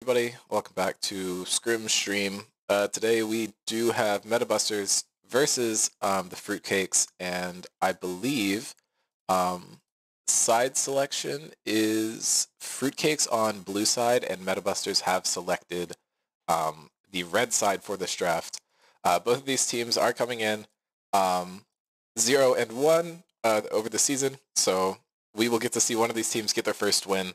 everybody. Welcome back to Scrim Stream. Today we do have Metabusters versus the Fruitcakes, and I believe side selection is Fruitcakes on blue side, and Metabusters have selected the red side for this draft. Both of these teams are coming in 0-1 over the season, so we will get to see one of these teams get their first win.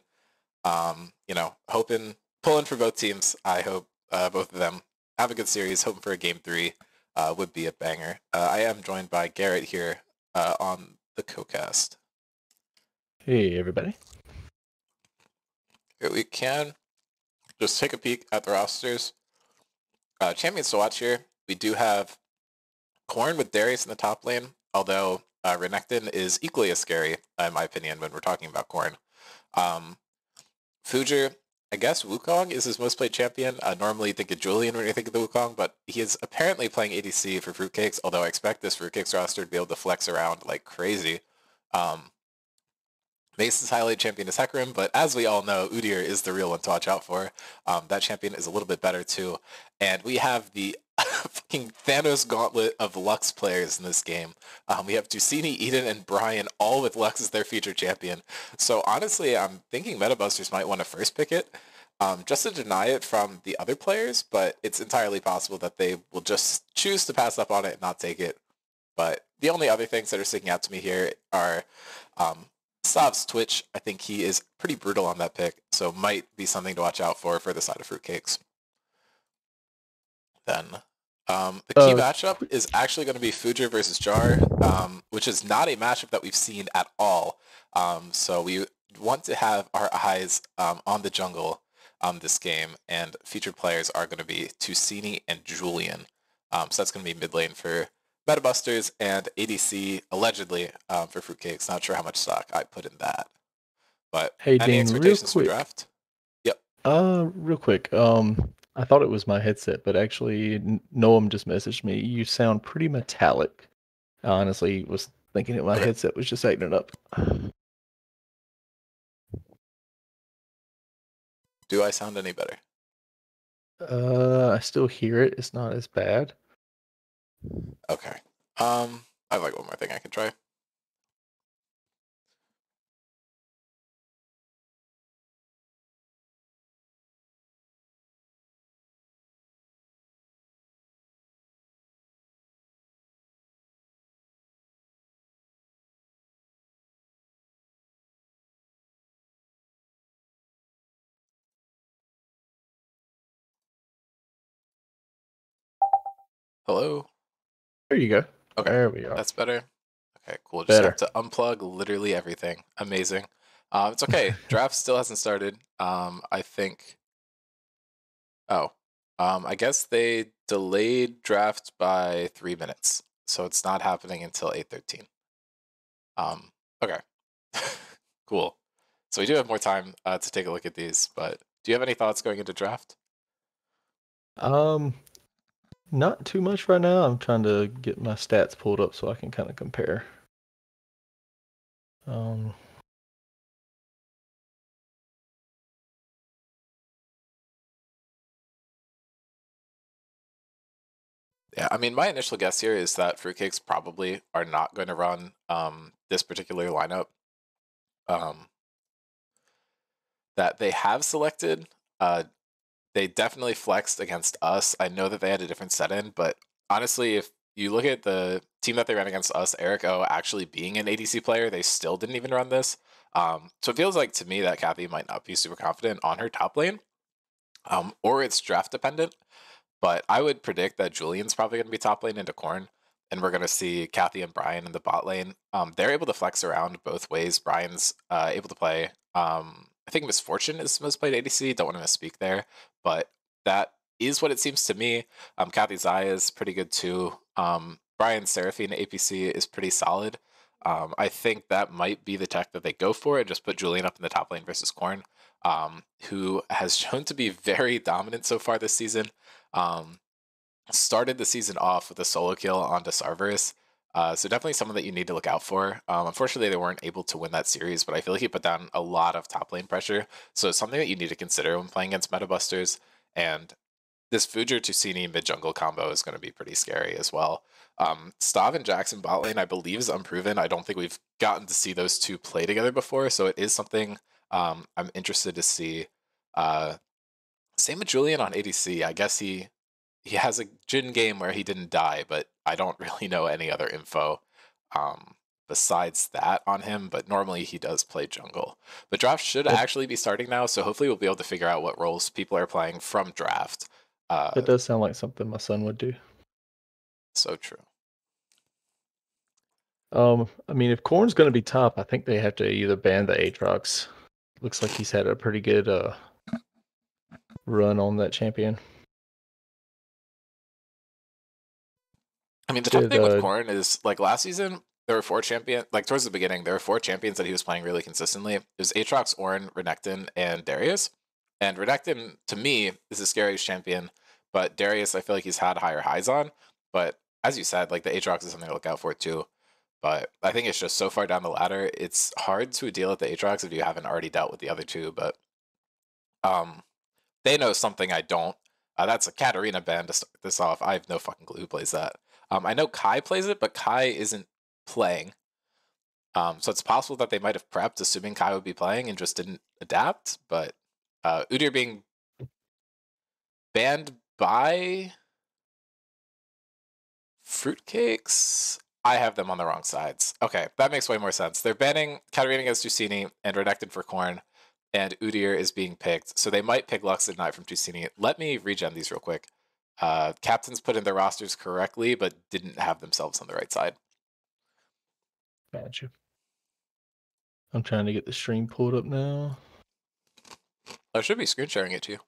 Pulling for both teams. I hope both of them have a good series. Hoping for a game 3 would be a banger. I am joined by Garrett here on the co-cast. Hey, everybody. We can just take a peek at the rosters. Champions to watch here. We do have Corn with Darius in the top lane, although Renekton is equally as scary, in my opinion, when we're talking about Corn. Fujer, I guess Wukong is his most played champion. Normally you think of Julian when you think of the Wukong, but he is apparently playing ADC for Fruitcakes, although I expect this Fruitcakes roster to be able to flex around like crazy. Mace's highlight champion is Hecarim, but as we all know, Udyr is the real one to watch out for. That champion is a little bit better too. And we have the fucking Thanos gauntlet of Lux players in this game. We have Tusini, Eden, and Brian all with Lux as their featured champion. So honestly, I'm thinking Metabusters might want to first pick it, just to deny it from the other players, but it's entirely possible that they will just choose to pass up on it and not take it. But the only other things that are sticking out to me here are Sav's Twitch. I think he is pretty brutal on that pick, so might be something to watch out for the side of Fruitcakes. Then the key matchup is actually going to be Fujer versus Jar, which is not a matchup that we've seen at all. So we want to have our eyes on the jungle this game, and featured players are going to be Tusini and Julian. So that's going to be mid lane for Metabusters and ADC allegedly for Fruitcakes. Not sure how much stock I put in that. But hey, any Dean, expectations for draft? Yep. Real quick. I thought it was my headset, but actually Noam just messaged me. You sound pretty metallic. I honestly was thinking that my headset was just acting it up. Do I sound any better? I still hear it. It's not as bad. Okay. I have like one more thing I can try. Hello? There you go. Okay. There we are. That's better. Okay, cool. Just have to unplug literally everything. Amazing. It's okay. Draft still hasn't started. I think... I guess they delayed draft by 3 minutes. So it's not happening until 8:13. Okay. Cool. So we do have more time to take a look at these, but do you have any thoughts going into draft? Not too much right now. I'm trying to get my stats pulled up so I can kind of compare. Yeah, I mean, my initial guess here is that Fruitcakes probably are not going to run this particular lineup that they have selected. They definitely flexed against us. I know that they had a different set-in, but honestly, if you look at the team that they ran against us, Eric O actually being an ADC player, they still didn't even run this. So it feels like to me that Kathy might not be super confident on her top lane, or it's draft dependent. But I would predict that Julian's probably going to be top lane into Corn, and we're going to see Kathy and Brian in the bot lane. They're able to flex around both ways. Brian's able to play. I think Misfortune is most played ADC. Don't want to misspeak there, but that is what it seems to me. Kathy's Eye is pretty good too. Brian's Seraphine APC is pretty solid. I think that might be the tech that they go for and just put Julian up in the top lane versus Corn, who has shown to be very dominant so far this season. Started the season off with a solo kill onto Sarverus. So definitely someone that you need to look out for. Unfortunately, they weren't able to win that series, but I feel like he put down a lot of top lane pressure. So it's something that you need to consider when playing against Meta Busters. And this Fujer Tusini mid jungle combo is going to be pretty scary as well. Stav and Jackson bot lane, I believe, is unproven. I don't think we've gotten to see those two play together before, so it is something I'm interested to see. Same with Julian on ADC. I guess he has a Jin game where he didn't die, but I don't really know any other info besides that on him. But normally he does play jungle. But draft should actually be starting now, so hopefully we'll be able to figure out what roles people are playing from draft. That does sound like something my son would do. So true. I mean, if Corn's going to be top, I think they have to either ban the Aatrox. Looks like he's had a pretty good run on that champion. I mean, the tough thing with Corn is, like, last season, there were 4 champions, like, towards the beginning, there were 4 champions that he was playing really consistently. It was Aatrox, Ornn, Renekton, and Darius. And Renekton, to me, is the scariest champion, but Darius, I feel like he's had higher highs on. But as you said, like, the Aatrox is something to look out for, too. But I think it's just so far down the ladder, it's hard to deal with the Aatrox if you haven't already dealt with the other 2, but they know something I don't. That's a Katarina ban to start this off. I have no fucking clue who plays that. I know Kai plays it, but Kai isn't playing. So it's possible that they might have prepped, assuming Kai would be playing, and just didn't adapt. But Udyr being banned by Fruitcakes, I have them on the wrong sides. Okay, that makes way more sense. They're banning Katarina against Tusini and Renekton for Corn, and Udyr is being picked. So they might pick Lux and Knight from Tusini. Let me regen these real quick. Captains put in their rosters correctly, but didn't have themselves on the right side. Gotcha. I'm trying to get the stream pulled up now. I should be screen sharing it to you.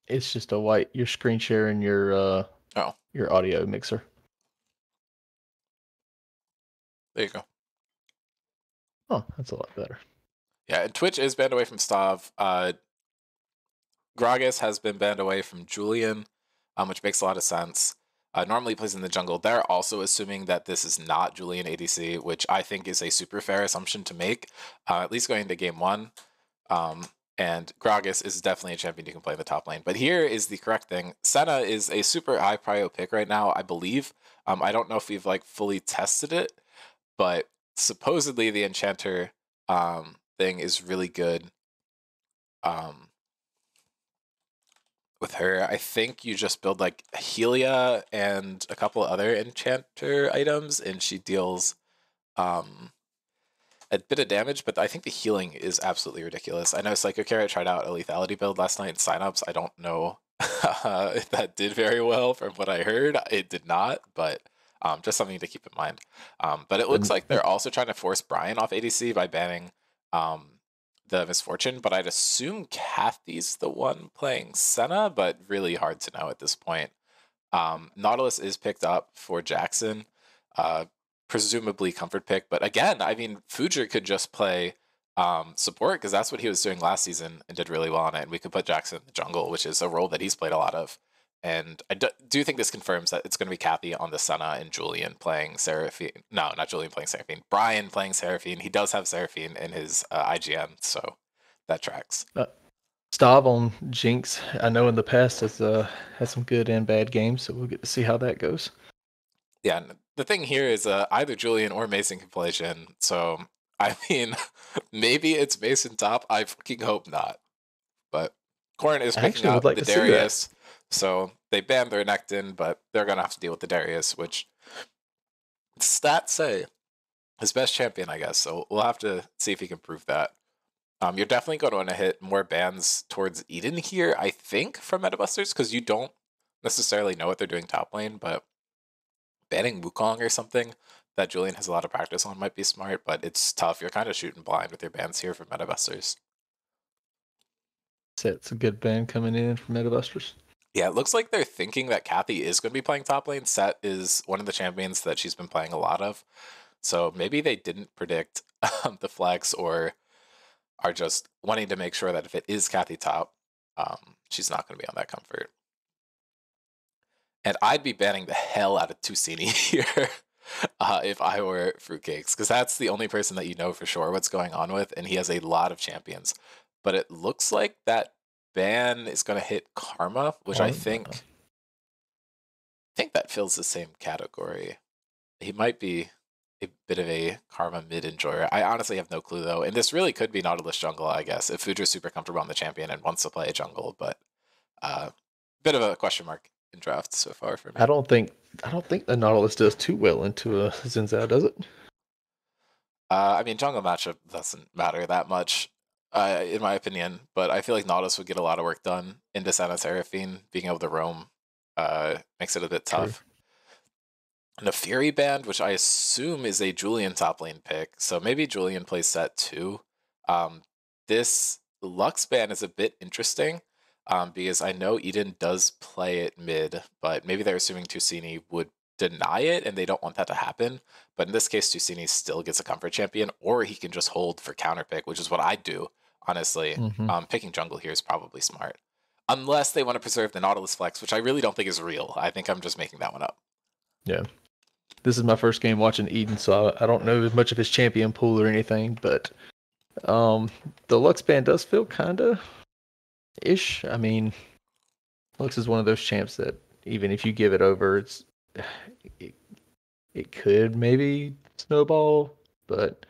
It's just a white. You're screen sharing your your audio mixer. There you go. Oh, that's a lot better. Yeah, and Twitch is banned away from Stav. Gragas has been banned away from Julian, which makes a lot of sense. Normally he plays in the jungle. They're also assuming that this is not Julian ADC, which I think is a super fair assumption to make, at least going into game 1. And Gragas is definitely a champion you can play in the top lane. But here is the correct thing. Senna is a super high prio pick right now, I believe. I don't know if we've like fully tested it, but supposedly the Enchanter thing is really good. With her, I think you just build like Helia and a couple other Enchanter items, and she deals a bit of damage, but I think the healing is absolutely ridiculous. I know Psycho Carrot tried out a lethality build last night in signups. I don't know if that did very well from what I heard. It did not, but just something to keep in mind. But it looks like they're also trying to force Brian off ADC by banning the Misfortune, but I'd assume Kathy's the one playing Senna, but really hard to know at this point. Nautilus is picked up for Jackson. Presumably comfort pick, but again, I mean, Fujer could just play support because that's what he was doing last season and did really well on it. And we could put Jackson in the jungle, which is a role that he's played a lot of. And I do think this confirms that it's going to be Kathy on the Senna and Julian playing Seraphine. No, not Julian playing Seraphine. Brian playing Seraphine. He does have Seraphine in his IGN, so that tracks. Stav on Jinx, I know in the past has had some good and bad games, so we'll get to see how that goes. Yeah, the thing here is either Julian or Mason can play Jhin. So, I mean, maybe it's Mason top. I fucking hope not. But Corn is picking out the Darius. So, they banned their Renekton, but they're going to have to deal with the Darius, which stats say his best champion, I guess. So, we'll have to see if he can prove that. You're definitely going to want to hit more bans towards Eden here, I think, from Metabusters, because you don't necessarily know what they're doing top lane, but banning Wukong or something that Julian has a lot of practice on might be smart, but it's tough. You're kind of shooting blind with your bans here for Metabusters. It's a good ban coming in for Metabusters. Yeah, it looks like they're thinking that Kathy is going to be playing top lane. Set is one of the champions that she's been playing a lot of. So maybe they didn't predict the flex or are just wanting to make sure that if it is Kathy top, she's not going to be on that comfort. And I'd be banning the hell out of Tusini here. if I were Fruitcakes, because that's the only person that you know for sure what's going on with, and he has a lot of champions. But it looks like that ban is going to hit Karma, which I think that fills the same category. He might be a bit of a Karma mid enjoyer. I honestly have no clue though, and this really could be Nautilus jungle, I guess, if Fudra's super comfortable on the champion and wants to play a jungle. But bit of a question mark in draft so far for me. I don't think the Nautilus does too well into a Xin Zhao, does it? I mean, jungle matchup doesn't matter that much, in my opinion. But I feel like Nautilus would get a lot of work done into Senna Seraphine. Being able to roam makes it a bit tough. True. And a Fury band, which I assume is a Julian top lane pick. So maybe Julian plays set 2. This Lux band is a bit interesting because I know Eden does play it mid, but maybe they're assuming Tusini would deny it and they don't want that to happen. But in this case, Tusini still gets a comfort champion, or he can just hold for counter pick, which is what I do, honestly. Picking jungle here is probably smart. Unless they want to preserve the Nautilus flex, which I really don't think is real. I think I'm just making that one up. Yeah. This is my first game watching Eden, so I don't know much of his champion pool or anything, but the Lux band does feel kind of ish. I mean, Lux is one of those champs that even if you give it over, it could maybe snowball, but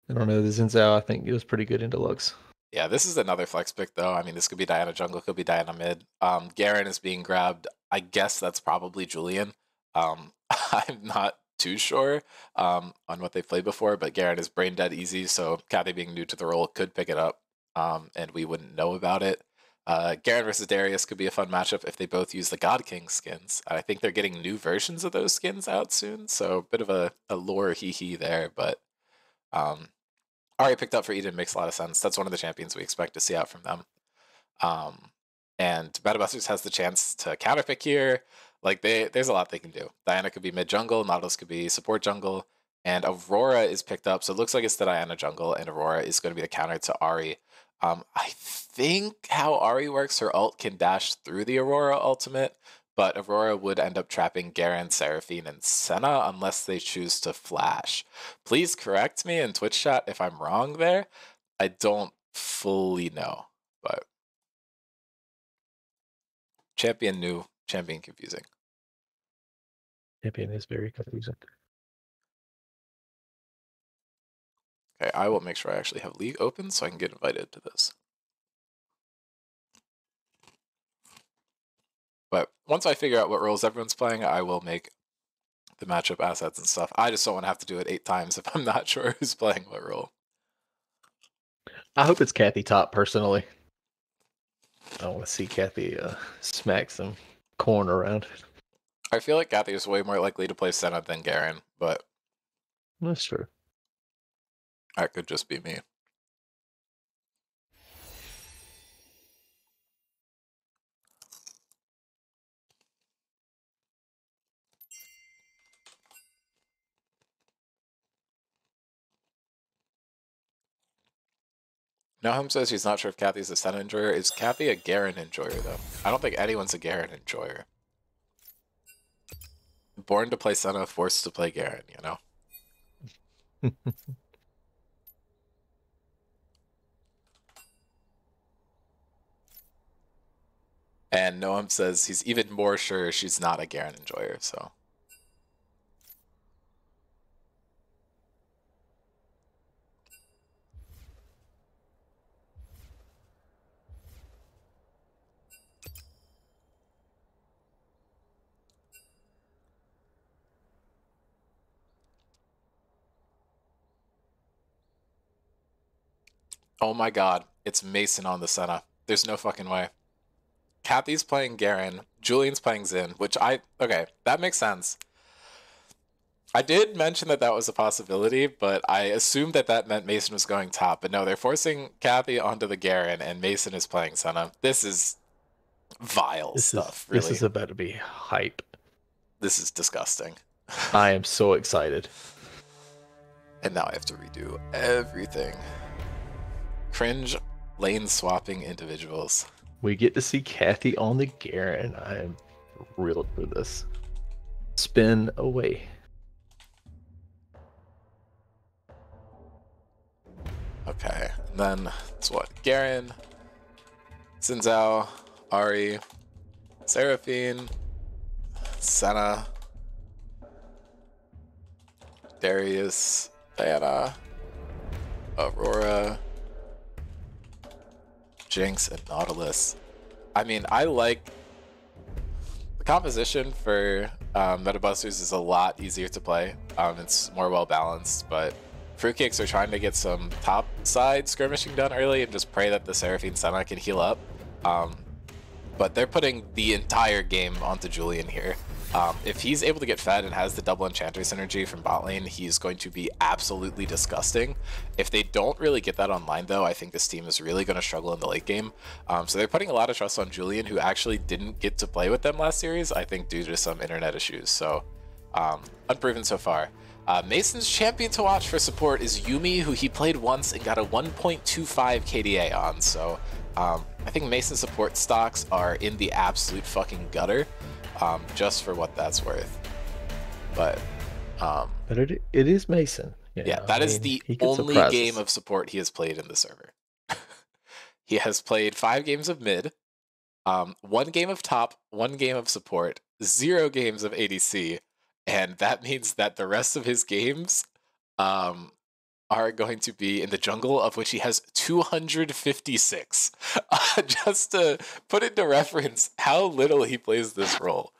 I don't know. The Xin Zhao, I think, it was pretty good into Lux. Yeah, this is another flex pick, though. I mean, this could be Diana jungle, could be Diana mid. Garen is being grabbed. I guess that's probably Julian. I'm not too sure on what they've played before, but Garen is brain dead easy, so Kathy being new to the role could pick it up, and we wouldn't know about it. Garen versus Darius could be a fun matchup if they both use the God King skins. I think they're getting new versions of those skins out soon, so a bit of a lore hee-hee there, but Ari picked up for Eden makes a lot of sense. That's one of the champions we expect to see out from them. And Metabusters has the chance to counterpick here. Like there's a lot they can do. Diana could be mid jungle, Nautilus could be support jungle, and Aurora is picked up. So it looks like it's the Diana jungle, and Aurora is going to be the counter to Ari. I think how Ari works, her ult can dash through the Aurora ultimate, but Aurora would end up trapping Garen, Seraphine, and Senna unless they choose to flash. Please correct me in Twitch chat if I'm wrong there. I don't fully know, but champion new, champion confusing. Champion is very confusing. Okay, I will make sure I actually have League open so I can get invited to this. But once I figure out what roles everyone's playing, I will make the matchup assets and stuff. I just don't want to have to do it 8 times if I'm not sure who's playing what role. I hope it's Kathy top, personally. I want to see Kathy smack some corn around. I feel like Kathy is way more likely to play Senna than Garen, but that's true. That could just be me. Noham says he's not sure if Kathy's a Senna enjoyer. Is Kathy a Garen enjoyer, though? I don't think anyone's a Garen enjoyer. Born to play Senna, forced to play Garen, you know? And Noam says he's even more sure she's not a Garen enjoyer, so. Oh my god, it's Mason on the Senna. There's no fucking way. Kathy's playing Garen, Julian's playing Xin, which okay, that makes sense. I did mention that that was a possibility, but I assumed that that meant Mason was going top. But no, they're forcing Kathy onto the Garen, and Mason is playing Senna. This is vile stuff, really. This is about to be hype. This is disgusting. I am so excited. And now I have to redo everything. Cringe lane swapping individuals. We get to see Kathy on the Garen. I am thrilled for this. Spin away. Okay, and then it's what? Garen, Xin Zhao, Ari, Seraphine, Senna, Darius, Diana, Aurora, Jinx, and Nautilus. I mean, I like the composition for Meta Busters is a lot easier to play. It's more well balanced, but Fruitcakes are trying to get some top side skirmishing done early and just pray that the Seraphine Senna can heal up. But they're putting the entire game onto Julian here. If he's able to get fed and has the double enchanter synergy from bot lane, he's going to be absolutely disgusting. If they don't really get that online though, I think this team is really going to struggle in the late game. So they're putting a lot of trust on Julian, who actually didn't get to play with them last series, I think due to some internet issues. So unproven so far. Mason's champion to watch for support is Yuumi, who he played once and got a 1.25 KDA on. So I think Mason support stocks are in the absolute fucking gutter. Just for what that's worth, but it is Mason. Yeah, that is the only game of support he has played in the server. He has played 5 games of mid, 1 game of top, 1 game of support, 0 games of ADC, and that means that the rest of his games are going to be in the jungle, of which he has 256. Just to put into reference how little he plays this role.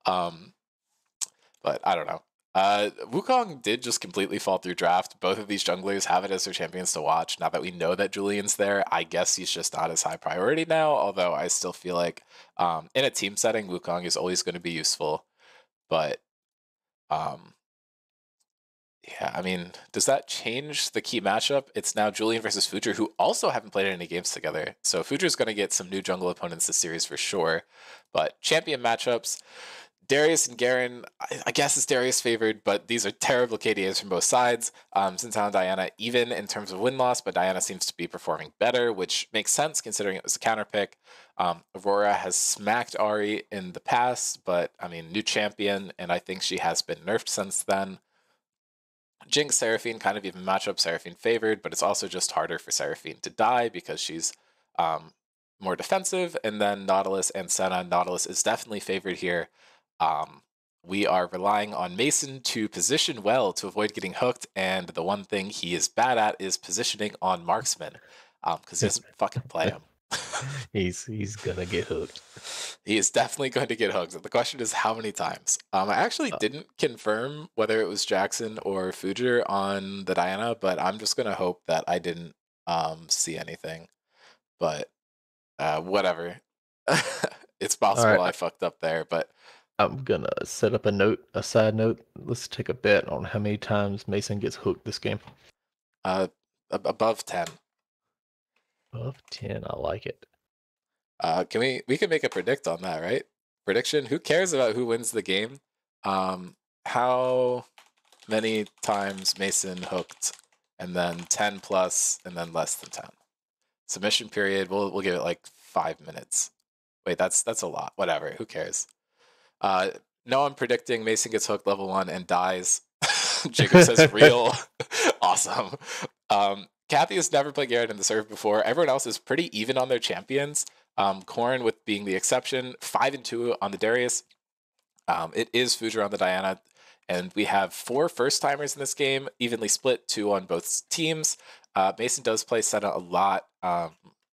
But I don't know. Wukong did just completely fall through draft. Both of these junglers have it as their champions to watch. Now that we know that Julian's there, I guess he's just not as high priority now, although I still feel like in a team setting, Wukong is always going to be useful. But yeah, I mean, does that change the key matchup? It's now Julian versus Future, who also haven't played any games together. So Future's going to get some new jungle opponents this series for sure. But champion matchups, Darius and Garen, I guess it's Darius favored, but these are terrible KDAs from both sides. Xin Zhao and Diana even in terms of win-loss, but Diana seems to be performing better, which makes sense considering it was a counter pick. Aurora has smacked Ari in the past, but I mean, new champion, and I think she has been nerfed since then. Jinx, Seraphine, kind of even matchup, Seraphine favored, but it's also just harder for Seraphine to die because she's more defensive. And then Nautilus and Senna. Nautilus is definitely favored here. We are relying on Mason to position well to avoid getting hooked, and the one thing he is bad at is positioning on marksman, because he doesn't fucking play him. He's gonna get hooked. He is definitely going to get hooked. The question is how many times. I actually didn't confirm whether it was Jackson or Fujer on the Diana, but I'm just gonna hope that I didn't see anything. But whatever. It's possible I fucked up there, but I'm gonna set up a side note. Let's take a bet on how many times Mason gets hooked this game. Above 10. Above 10, I like it. Can we can make a predict on that, right? Prediction. Who cares about who wins the game? How many times Mason hooked, and then 10 plus, and then less than 10. Submission period. We'll give it like 5 minutes. Wait, that's a lot. Whatever. Who cares? No, I'm predicting Mason gets hooked level 1 and dies. Jacob says real. Awesome. Kathy has never played Garen in the serve before. Everyone else is pretty even on their champions. Corrin with being the exception. 5-2 on the Darius. It is Fujer on the Diana. And we have 4 first-timers in this game, evenly split, 2 on both teams. Mason does play Senna a lot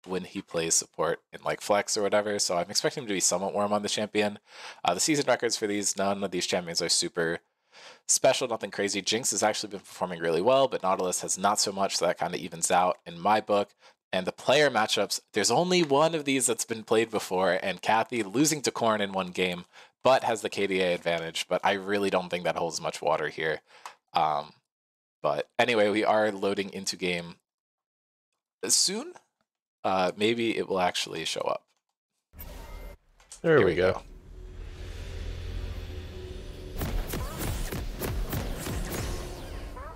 when he plays support in like flex or whatever, so I'm expecting him to be somewhat warm on the champion. The season records for none of these champions are super special, nothing crazy. Jinx has actually been performing really well, but Nautilus has not so much, so that kind of evens out in my book. And the player matchups, there's only one of these that's been played before, and Kathy losing to Corrin in 1 game, but has the KDA advantage, but I really don't think that holds much water here. But anyway, we are loading into game soon. Maybe it will actually show up. There we go.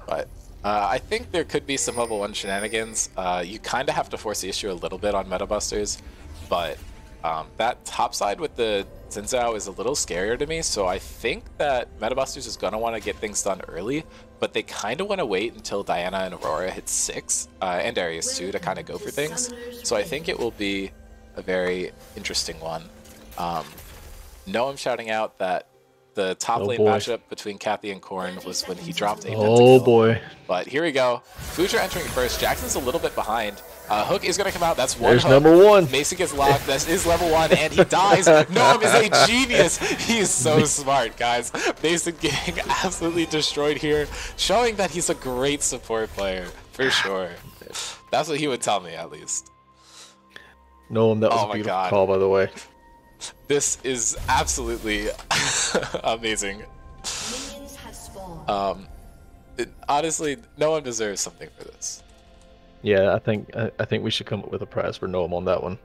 But I think there could be some level 1 shenanigans. You kind of have to force the issue a little bit on Meta Busters, but That top side with the Xin Zhao is a little scarier to me, so I think that MetaBusters is going to want to get things done early, but they kind of want to wait until Diana and Aurora hit 6, and Darius too, to kind of go for things. So I think it will be a very interesting one. No, I'm shouting out that the top lane matchup between Kathy and Korn was when he dropped a Oh boy. But here we go. Future entering first. Jackson's a little bit behind. Hook is going to come out. That's one There's hook. number 1. Mason gets locked. That is level 1, and he dies. Noam is a genius. He is so smart, guys. Mason getting absolutely destroyed here, showing that he's a great support player, for sure. That's what he would tell me, at least. Noam, that was a beautiful call, by the way. This is absolutely amazing. Honestly, no one deserves something for this. Yeah, I think we should come up with a prize for Noam on that one.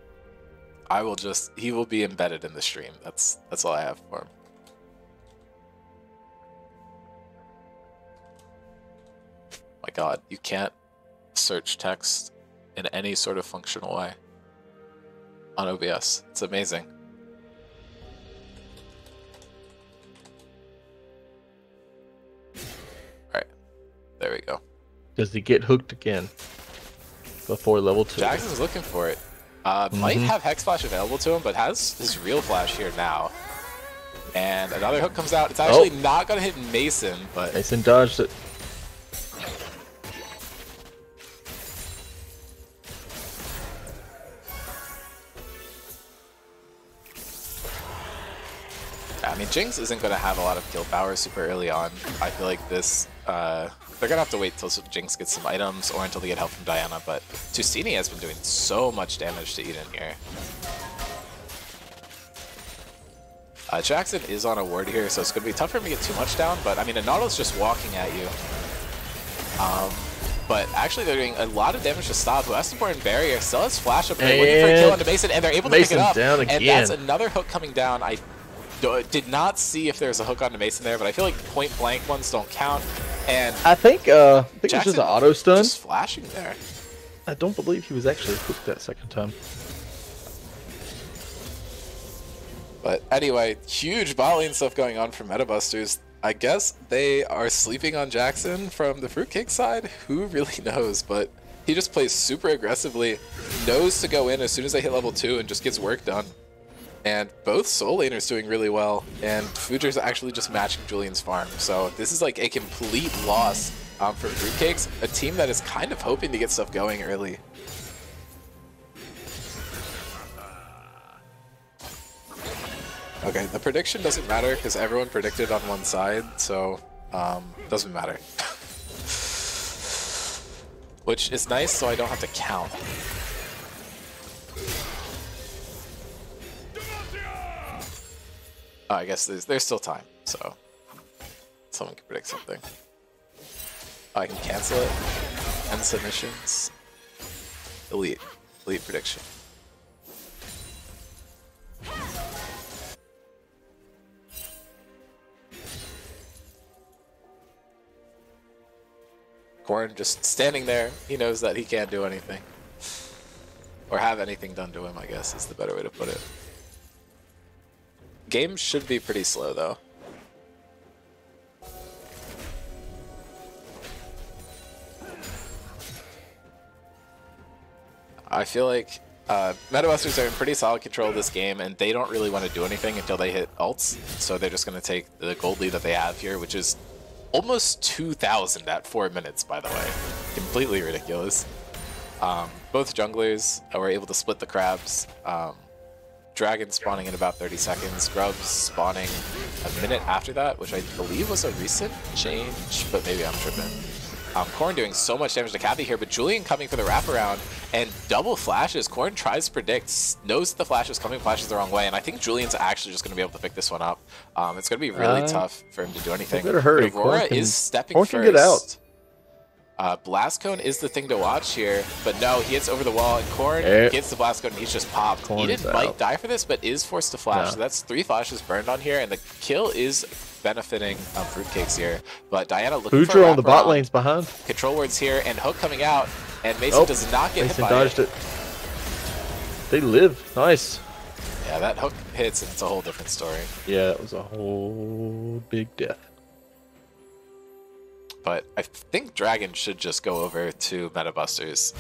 He will be embedded in the stream. That's all I have for him. My God, you can't search text in any sort of functional way on OBS. It's amazing. Alright, there we go. Does he get hooked again before level 2? Jackson's looking for it. Might have Hex Flash available to him, but has his real flash here now. And another hook comes out. It's actually not going to hit Mason, but... Mason dodged it. I mean, Jinx isn't going to have a lot of kill power super early on. I feel like this, they're going to have to wait till Jinx gets some items or until they get help from Diana, but Tusini has been doing so much damage to Eden here. Jackson is on a ward here, so it's going to be tough for him to get too much down, but I mean, a Nautilus's just walking at you. But actually, they're doing a lot of damage to Stop, who has support and barrier, still has flash up, and they're waiting for a kill onto Mason, and they're able to pick it up. Down again. And that's another hook coming down. I did not see if there's a hook onto Mason there, but I feel like point blank ones don't count. And I think it was just an auto stun. Just flashing there. I don't believe he was actually hooked that second time. But anyway, huge bot lane stuff going on for MetaBusters. I guess they are sleeping on Jackson from the Fruitcake side. Who really knows? But he just plays super aggressively, knows to go in as soon as they hit level 2 and just gets work done. And both Soul Laners doing really well, and Future's actually just matching Julian's farm. So this is like a complete loss for Fruitcakes, a team that is kind of hoping to get stuff going early. Okay, the prediction doesn't matter because everyone predicted on one side, so doesn't matter. Which is nice, so I don't have to count. Oh, I guess there's still time, so someone can predict something. Oh, I can cancel it. End submissions. Delete prediction. Korn just standing there. He knows that he can't do anything. Or have anything done to him, I guess, is the better way to put it. Game should be pretty slow, though. I feel like MetaBusters are in pretty solid control of this game, and they don't really want to do anything until they hit ults. So they're just going to take the gold lead that they have here, which is almost 2,000 at 4 minutes, by the way. Completely ridiculous. Both junglers were able to split the crabs. Dragon spawning in about 30 seconds. Grubs spawning a minute after that, which I believe was a recent change, but maybe I'm tripping. Korn doing so much damage to Kathy here, but Julian coming for the wraparound and double flashes. Korn tries to predict, knows that the flash is coming, flashes the wrong way, and I think Julian's actually just going to be able to pick this one up. It's going to be really tough for him to do anything. Better hurry. Aurora is stepping Korn first. Can get out. Blast Cone is the thing to watch here, but no, he hits over the wall, and Korn gets the Blast Cone, and he's just popped. Eden might die for this, but is forced to flash, so that's 3 flashes burned on here, and the kill is benefiting Fruitcakes here. But Diana looking for on the bot lanes behind. Control wards here, and Hook coming out, and Mason does not get hit by it. They live. Nice. Yeah, that hook hits and it's a whole different story. Yeah, it was a whole big death. But I think Dragon should just go over to Meta Busters.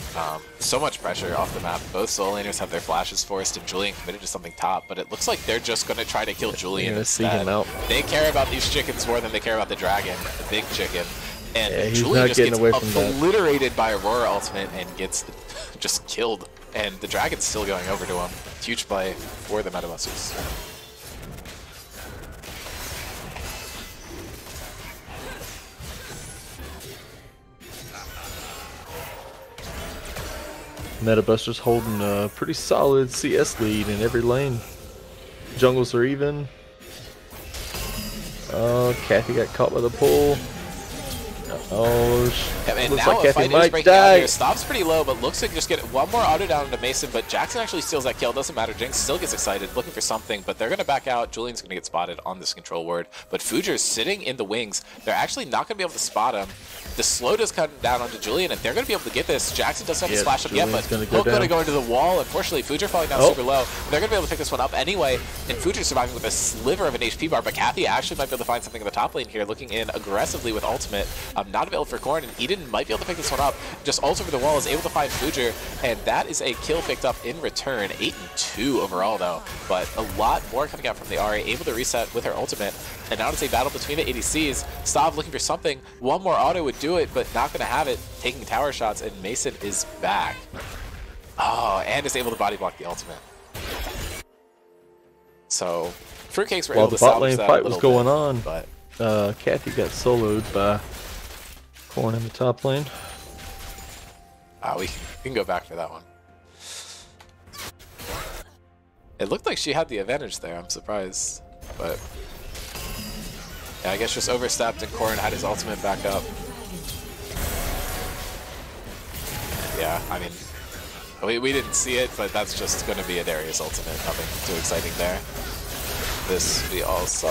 So much pressure off the map. Both soul laners have their flashes forced, and Julian committed to something top, but it looks like they're just going to try to kill Julian instead. See him out. They care about these chickens more than they care about the Dragon, the big chicken. And yeah, Julian just gets away from obliterated by Aurora ultimate and gets just killed. And the Dragon's still going over to him. Huge play for the Meta Busters. Metabuster's holding a pretty solid CS lead in every lane. Jungles are even. Oh, Kathy got caught by the pull. Oh, yeah, and looks now like a Kathy fight is might breaking out die. here. Stop's pretty low, but looks like just get one more auto down into Mason, but Jackson actually steals that kill. Doesn't matter. Jinx still gets excited, looking for something, but they're going to back out. Julian's going to get spotted on this control ward, but Fujer's sitting in the wings. They're actually not going to be able to spot him. The slow does come down onto Julian, and they're going to be able to get this. Jackson doesn't have to splash him yet, but Hook going to go into the wall. Unfortunately, Fujer falling down super low. They're going to be able to pick this one up anyway, and Fujer surviving with a sliver of an HP bar, but Kathy actually might be able to find something in the top lane here, looking in aggressively with ultimate. Not available for Corn, and Eden might be able to pick this one up. Just ult over the wall, is able to find Fujer, and that is a kill picked up in return. 8-2 overall, though, but a lot more coming out from the Ahri, able to reset with her ultimate. And now it's a battle between the ADCs. Stav looking for something. One more auto would do it, but not going to have it. Taking tower shots, and Mason is back. Oh, and is able to body block the ultimate. So, Fruitcakes were able to salvage that. While the bot lane fight was going on, but Kathy got soloed by Corn in the top lane. We can go back for that one. It looked like she had the advantage there. I'm surprised, but yeah, I guess just overstepped, and Corrin had his ultimate back up. Yeah, I mean, we didn't see it, but that's just going to be a Darius ultimate. Nothing too exciting there. This we all saw.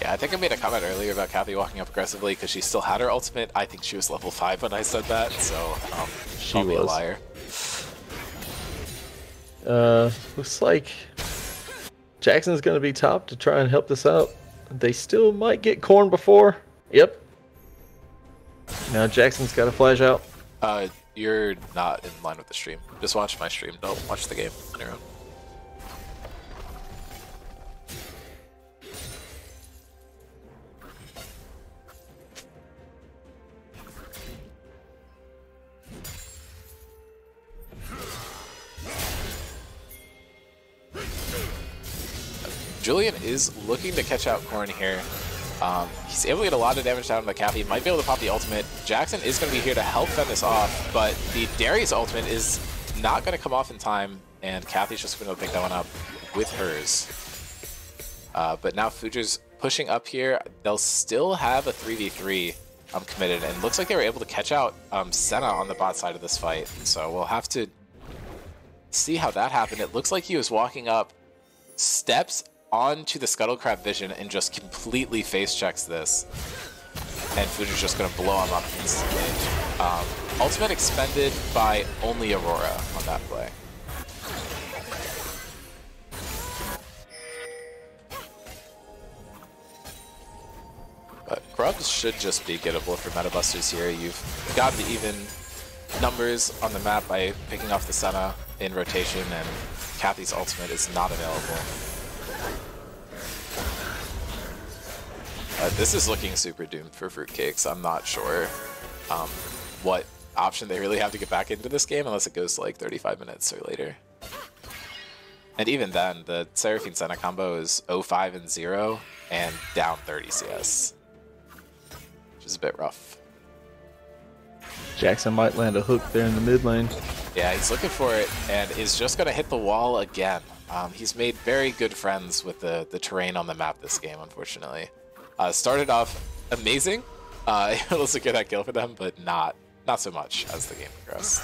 Yeah, I think I made a comment earlier about Kathy walking up aggressively because she still had her ultimate. I think she was level 5 when I said that, so she was a liar. Looks like Jackson's going to be top to try and help this out. They still might get Corn before. Yep. Now Jackson's got to flash out. You're not in line with the stream. Just watch my stream. Don't watch the game on your own. Julian is looking to catch out Corn here. He's able to get a lot of damage down on the Kathy. Might be able to pop the ultimate. Jackson is going to be here to help fend this off, but the Darius ultimate is not going to come off in time, and Kathy's just going to pick that one up with hers. But now Fujer's pushing up here. They'll still have a 3v3 committed, and looks like they were able to catch out Senna on the bot side of this fight. So we'll have to see how that happened. It looks like he was walking up, steps onto the Scuttlecrab vision, and just completely face checks this. And Fujer's just going to blow him up instantly. Ultimate expended by only Aurora on that play. But Grubs should just be gettable for Meta Busters here. You've got the even numbers on the map by picking off the Senna in rotation, and Kathy's ultimate is not available. This is looking super doomed for Fruitcakes. I'm not sure what option they really have to get back into this game unless it goes to like 35 minutes or later. And even then, the Seraphine Senna combo is 0-5 and 0 and down 30 CS, which is a bit rough. Jackson might land a hook there in the mid lane. Yeah, he's looking for it and is just going to hit the wall again. He's made very good friends with the terrain on the map this game, unfortunately. Started off amazing, able to secure that kill for them, but not not so much as the game progressed.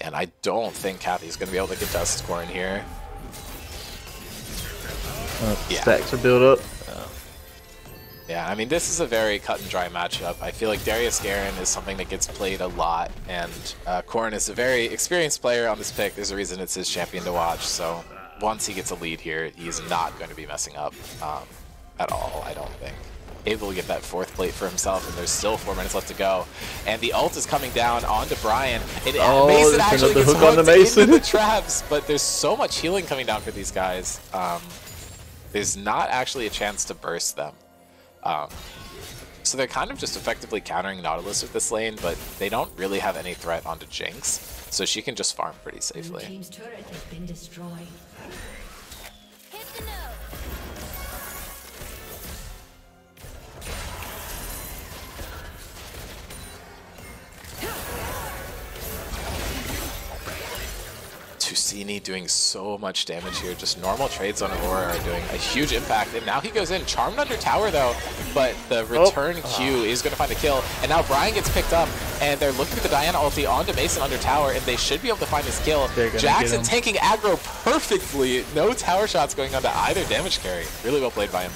And I don't think Kathy's going to be able to contest Corrin here. Yeah. Stacks are built up. Yeah, I mean, this is a very cut and dry matchup. I feel like Darius Garen is something that gets played a lot, and Corrin is a very experienced player on this pick. There's a reason it's his champion to watch, so once he gets a lead here, he's not going to be messing up at all, I don't think. Able to get that 4th plate for himself, and there's still 4 minutes left to go. And the ult is coming down onto Brian. And Mason actually gets hooked into the traps, but there's so much healing coming down for these guys. There's not actually a chance to burst them. So they're kind of just effectively countering Nautilus with this lane, but they don't really have any threat onto Jinx, so she can just farm pretty safely. Team's turret has been destroyed. Hit the note. Tusini doing so much damage here. Just normal trades on Aurora are doing a huge impact. And now he goes in. Charmed under tower, though. But the return Q is going to find a kill. And now Brian gets picked up. And they're looking for the Diana ulti onto Mason under tower. And they should be able to find his kill. Jackson tanking aggro perfectly. No tower shots going onto either damage carry. Really well played by him.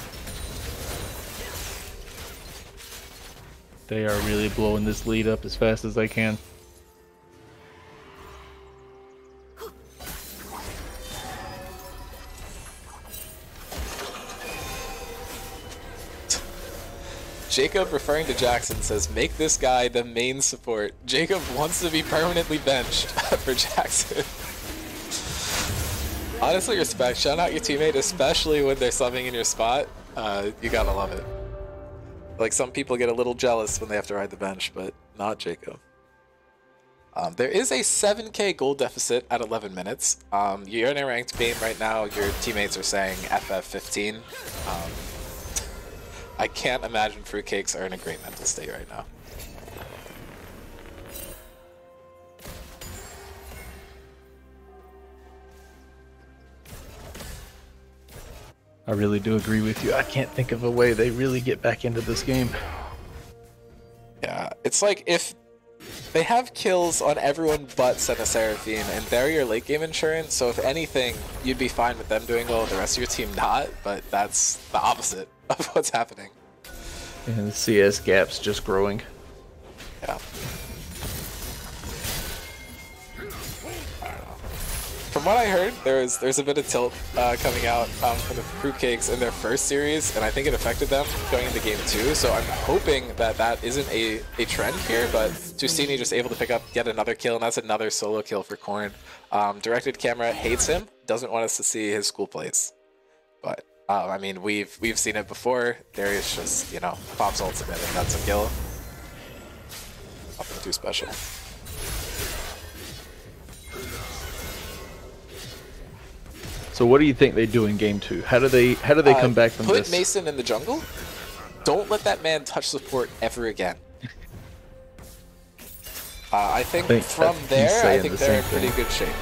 They are really blowing this lead up as fast as they can. Jacob, referring to Jackson, says, make this guy the main support. Jacob wants to be permanently benched for Jackson. Honestly, respect. Shout out your teammate, especially when they're subbing in your spot. You gotta love it. Like, some people get a little jealous when they have to ride the bench, but not Jacob. There is a 7k gold deficit at 11 minutes. You're in a ranked game right now. Your teammates are saying FF15. I can't imagine fruitcakes are in a great mental state right now. I really do agree with you. I can't think of a way they really get back into this game. Yeah, it's like if they have kills on everyone but Senna Seraphine, and they're your late game insurance, so if anything, you'd be fine with them doing well with the rest of your team not, but that's the opposite of what's happening. And the CS gap's just growing. Yeah. From what I heard, there's a bit of tilt coming out from the Fruitcakes in their first series, and I think it affected them going into game 2, so I'm hoping that that isn't a trend here, but Tusini just able to pick up yet another kill, and that's another solo kill for Corrin. Directed camera hates him, doesn't want us to see his school plays, but I mean, we've seen it before. Darius just, you know, pops ultimate and that's a kill. Nothing too special. So what do you think they do in game 2? How do they come back from this? Put Mason in the jungle. Don't let that man touch support ever again. I think from there, I think they're in pretty good shape.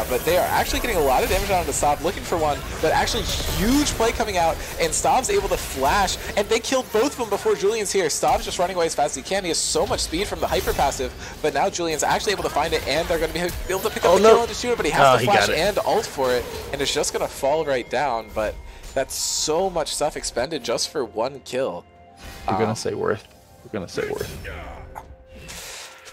But they are actually getting a lot of damage onto Stav, looking for one, but actually huge play coming out, and Stav's able to flash, and they killed both of them before Julian's here. Stav's just running away as fast as he can. He has so much speed from the hyper passive, but now Julian's actually able to find it, and they're going to be able to pick up the kill and to shoot it, but he has to flash and ult for it, and it's just going to fall right down, but that's so much stuff expended just for one kill. We're going to say worth. We're going to say worth.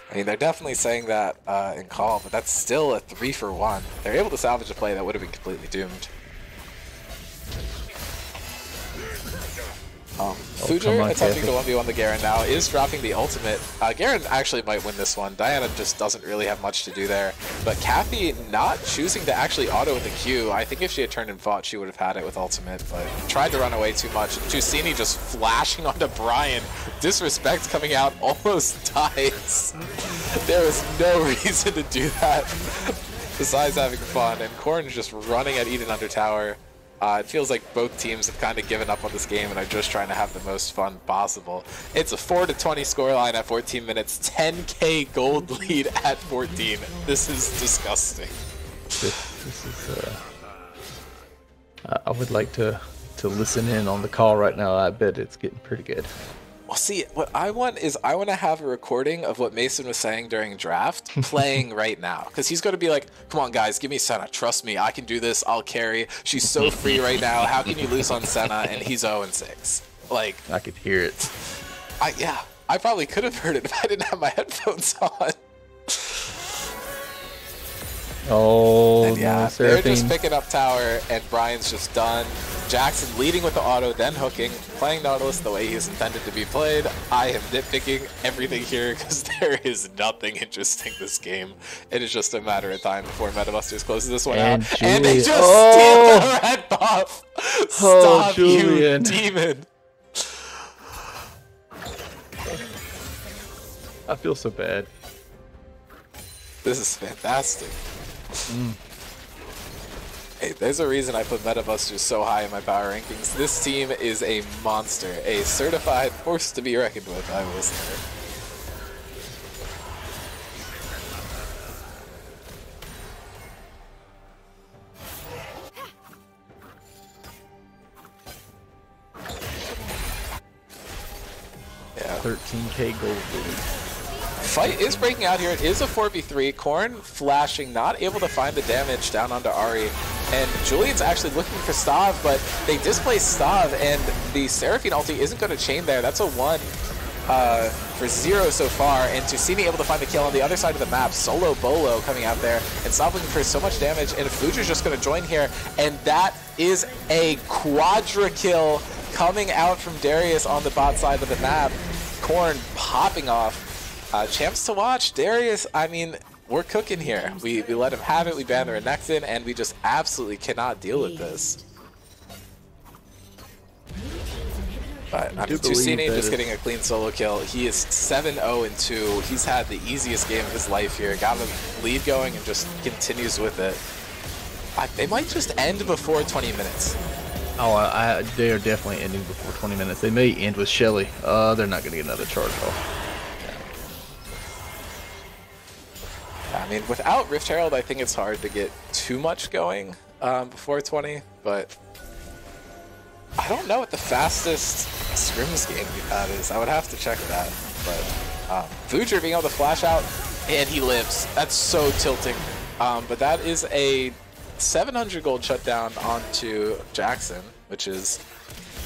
I mean, they're definitely saying that in call, but that's still a 3-for-1. They're able to salvage a play that would have been completely doomed. Fujer attempting to 1v1 the Garen now is dropping the ultimate. Garen actually might win this one. Diana just doesn't really have much to do there. But Kathy not choosing to actually auto with the Q. I think if she had turned and fought, she would have had it with ultimate, but tried to run away too much. Tusini just flashing onto Brian. Disrespect coming out, almost dies. There is no reason to do that besides having fun. And Corrin's just running at Eden under tower. It feels like both teams have kind of given up on this game and are just trying to have the most fun possible. It's a 4-20 scoreline at 14 minutes, 10k gold lead at 14. This is disgusting. This is. I would like to listen in on the call right now. I bet it's getting pretty good. Well, see, what I want is I want to have a recording of what Mason was saying during draft playing right now. Because he's going to be like, come on, guys, give me Senna. Trust me, I can do this. I'll carry. She's so free right now. How can you lose on Senna? And he's 0-6. Like, I could hear it. Yeah, I probably could have heard it if I didn't have my headphones on. Oh, and yeah, no, they're just picking up tower, and Brian's just done. Jackson leading with the auto, then hooking, playing Nautilus the way he's intended to be played. I am nitpicking everything here because there is nothing interesting this game. It is just a matter of time before MetaBusters closes this one out. And they just steal the red buff! Stop, you demon! I feel so bad. This is fantastic. Hey, there's a reason I put MetaBusters so high in my power rankings. This team is a monster, a certified force to be reckoned with, I will say. Yeah. 13k gold lead. Fight is breaking out here. It is a 4v3. Korn flashing, not able to find the damage down onto Ahri. And Julian's actually looking for Stav, but they displace Stav, and the Seraphine ulti isn't going to chain there. That's a 1 for 0 so far. And Tusini able to find the kill on the other side of the map. Solo Bolo coming out there, and Stav looking for so much damage. And Fuju's just going to join here, and that is a quadra kill coming out from Darius on the bot side of the map. Korn popping off. Champs to watch. Darius, I mean, we're cooking here. We let him have it, we ban the Renekton, and we just absolutely cannot deal with this. But I mean, Tusini just getting a clean solo kill. He is 7-0-2. He's had the easiest game of his life here. Got a lead going and just continues with it. They might just end before 20 minutes. Oh, they are definitely ending before 20 minutes. They may end with Shelly. They're not going to get another charge off. I mean, without Rift Herald, I think it's hard to get too much going before 20, but I don't know what the fastest Scrims game we've had is. I would have to check that, but Future being able to flash out, and he lives. That's so tilting. But that is a 700 gold shutdown onto Jackson, which is,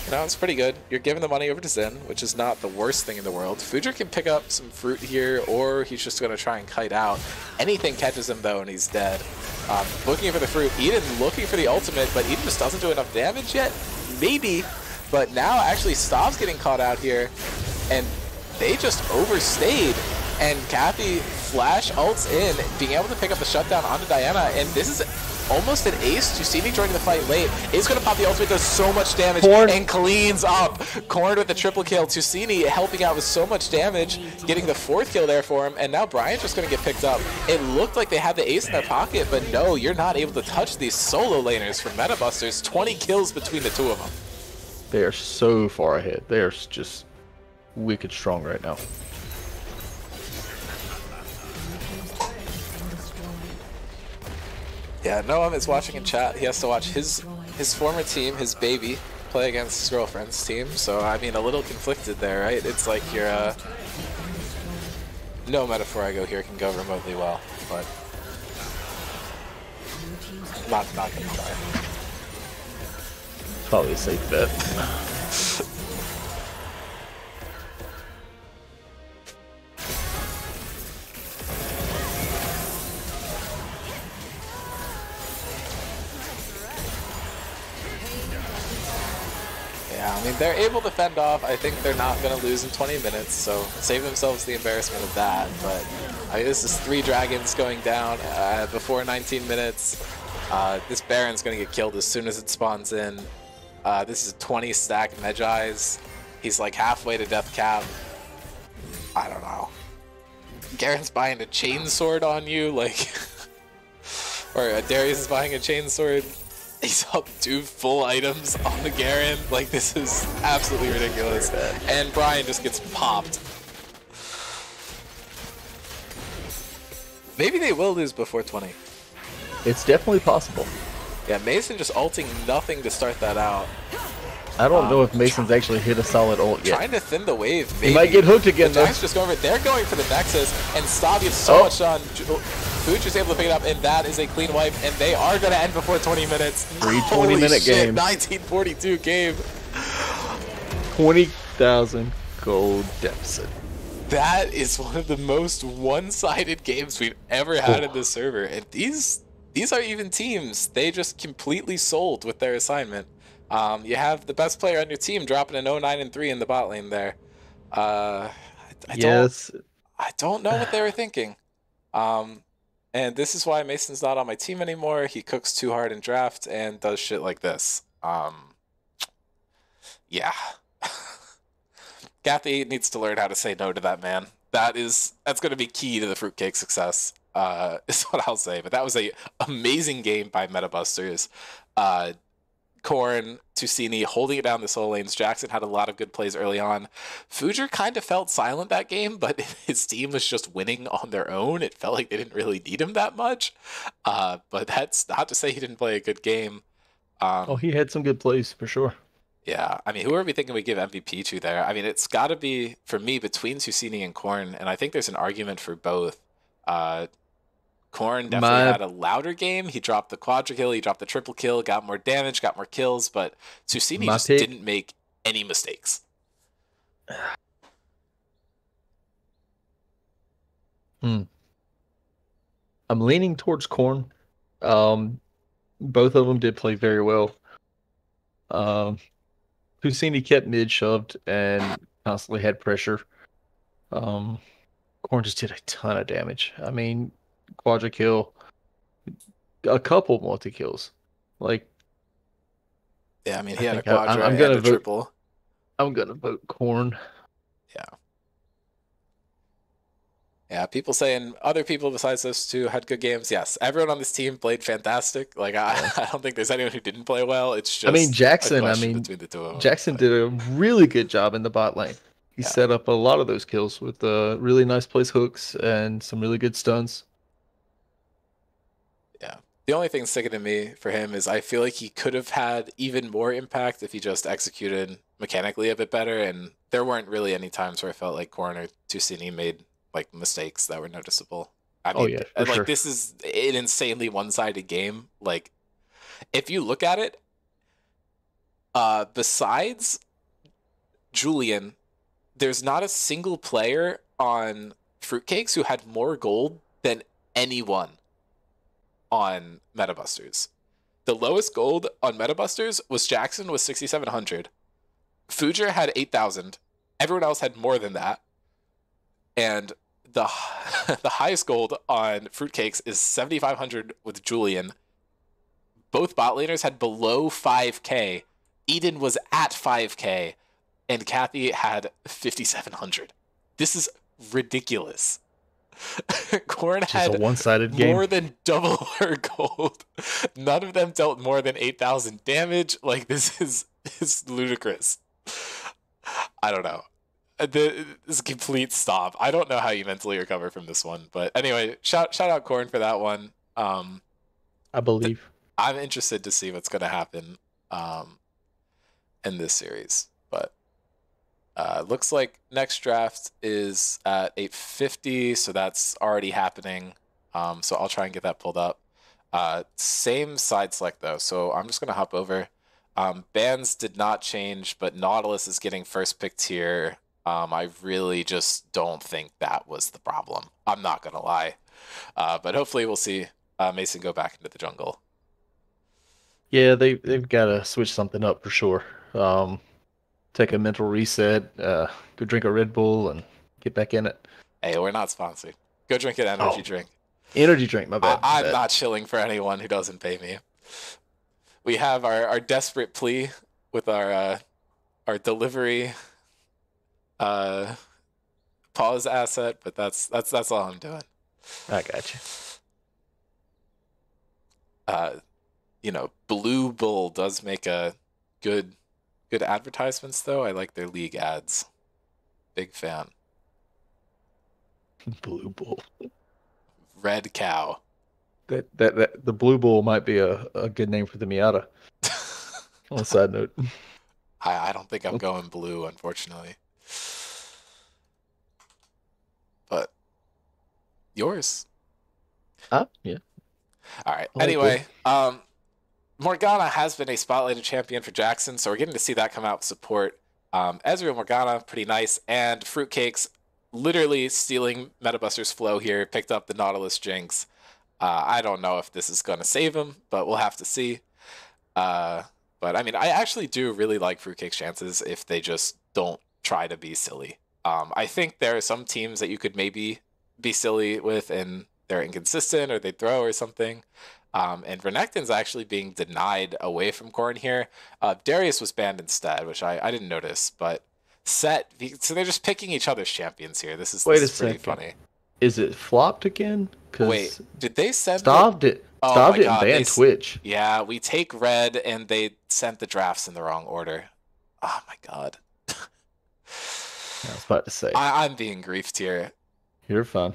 you know, it's pretty good. You're giving the money over to Zen, which is not the worst thing in the world. Future can pick up some fruit here, or he's just going to try and kite out. Anything catches him, though, and he's dead. Looking for the fruit. Eden looking for the ultimate, but Eden just doesn't do enough damage yet. Maybe. But now, actually, Stav's getting caught out here, and they just overstayed. And Kathy flash ults in, being able to pick up the shutdown onto Diana, and this is almost an ace. Tusini joining the fight late. Is going to pop the ultimate, does so much damage, and cleans up. Korn with the triple kill. Tusini helping out with so much damage, getting the 4th kill there for him, and now Brian's just going to get picked up. It looked like they had the ace in their pocket, but no, you're not able to touch these solo laners from MetaBusters. 20 kills between the two of them. They are so far ahead. They are just wicked strong right now. Yeah, Noam is watching in chat. He has to watch his former team, his baby, play against his girlfriend's team. So, I mean, a little conflicted there, right? It's like you're, no metaphor I go here can go remotely well, but not gonna try. Probably a safe bet. Yeah, I mean, they're able to fend off. I think they're not going to lose in 20 minutes, so save themselves the embarrassment of that. But I mean, this is 3 dragons going down before 19 minutes. This Baron's going to get killed as soon as it spawns in. This is 20 stack Medjai's. He's like halfway to death cap. I don't know. Garen's buying a chain sword on you, like, or Darius is buying a chain sword. He's up 2 full items on the Garen. Like, this is absolutely ridiculous. And Brian just gets popped. Maybe they will lose before 20. It's definitely possible. Yeah, Mason just ulting nothing to start that out. I don't know if Mason's actually hit a solid ult yet. Trying to thin the wave, maybe. He might get hooked again, though. Jack's just going for it. They're going for the Nexus, and Stav gets so much done. Fuge is able to pick it up, and that is a clean wipe, and they are going to end before 20 minutes. 20-minute game. 1942 game. 20,000 gold deficit. That is one of the most one-sided games we've ever had in this server, and these are even teams. They just completely sold with their assignment. You have the best player on your team dropping an 0-9-3 in the bot lane there. I don't know what they were thinking. And this is why Mason's not on my team anymore. He cooks too hard in draft and does shit like this. Yeah. Kathy needs to learn how to say no to that man. That's going to be key to the fruitcake success, is what I'll say. But that was a amazing game by Metabusters. Korn, Tusini holding it down the solo lanes. Jackson had a lot of good plays early on. Fuger kind of felt silent that game, but his team was just winning on their own. It felt like they didn't really need him that much. But that's not to say he didn't play a good game. He had some good plays for sure. Yeah, I mean, who are we thinking we give MVP to there? I mean, it's got to be, for me, between Tusini and Korn, and I think there's an argument for both. Korn definitely had a louder game. He dropped the quadra kill, he dropped the triple kill, got more damage, got more kills, but Tusini just didn't make any mistakes. I'm leaning towards Korn. Both of them did play very well. Tusini kept mid shoved and constantly had pressure. Korn just did a ton of damage. I mean, quadra kill, a couple multi kills. Like, yeah, I mean, he had a quadra and a triple. I'm gonna vote Korn. Yeah. Yeah, people saying other people besides those two had good games. Yes, everyone on this team played fantastic. Like, I don't think there's anyone who didn't play well. It's just Jackson. between the two of them. Jackson did a really good job in the bot lane. He set up a lot of those kills with really nice place hooks and some really good stuns. Yeah. The only thing sticking to me for him is I feel like he could have had even more impact if he just executed mechanically a bit better. And there weren't really any times where I felt like Korn or Tusini made like mistakes that were noticeable. I mean, sure. This is an insanely one-sided game. Like, if you look at it, besides Julian, there's not a single player on Fruitcakes who had more gold than anyone on Metabusters. The lowest gold on Metabusters was Jackson with 6,700. Fuger had 8,000. Everyone else had more than that. And the highest gold on Fruitcakes is 7,500 with Julian. Both bot laners had below 5k. Eden was at 5k. And Kathy had 5,700. This is ridiculous. Korn had a one-sided game. More than double her gold. None of them dealt more than 8,000 damage. Like, this is ludicrous. I don't know. This is a complete stop. I don't know how you mentally recover from this one, but anyway, shout out Korn for that one. I believe. I'm interested to see what's going to happen in this series, but looks like next draft is at 850, so that's already happening. So I'll try and get that pulled up. Same side select though, so I'm just going to hop over. Bans did not change, but Nautilus is getting first pick tier. I really just don't think that was the problem. I'm not going to lie. But hopefully we'll see Mason go back into the jungle. Yeah, they've got to switch something up for sure. Take a mental reset, go drink a Red Bull, and get back in it. Hey, we're not sponsored. Go drink an energy drink. Energy drink, my bad. I'm not chilling for anyone who doesn't pay me. We have our desperate plea with our delivery pause asset, but that's all I'm doing. I got you. Blue Bull does make a good advertisements though. I like their league ads. Big fan. Blue Bull. Red Cow. That the Blue Bull might be a good name for the Miata. On a side note. I don't think I'm going blue, unfortunately. But yours. Yeah. All right. I like Anyway, Morgana has been a spotlighted champion for Jackson, so we're getting to see that come out with support. Ezreal Morgana, pretty nice. And Fruitcakes literally stealing Metabuster's flow here, picked up the Nautilus Jinx. I don't know if this is going to save him, but we'll have to see. But I mean, I actually do really like Fruitcake's chances if they just don't try to be silly. I think there are some teams that you could maybe be silly with and they're inconsistent or they throw or something. And Renekton's actually being denied away from Corrin here. Darius was banned instead, which I didn't notice, but so they're just picking each other's champions here. This is pretty funny. Is it flopped again? Wait, did they send Stav didn't ban Twitch. Yeah, we take red and they sent the drafts in the wrong order. Oh my god. I was about to say. I'm being griefed here. You're fine.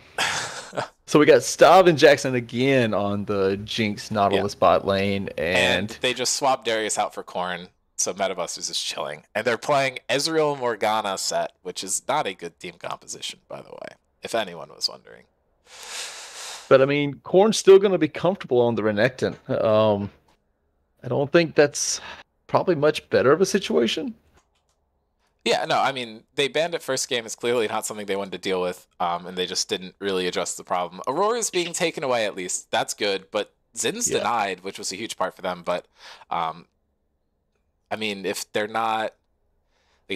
So we got Stav and Jackson again on the Jinx Nautilus bot lane, and they just swapped Darius out for Corrin, so Metabusters is chilling. And they're playing Ezreal Morgana set, which is not a good team composition, by the way, if anyone was wondering. But I mean, Corrin's still going to be comfortable on the Renekton. I don't think that's probably much better of a situation. Yeah, no, I mean, they banned it first game. It's clearly not something they wanted to deal with, and they just didn't really address the problem. Aurora's being taken away, at least. That's good, but Zin's denied, which was a huge part for them. But, I mean, if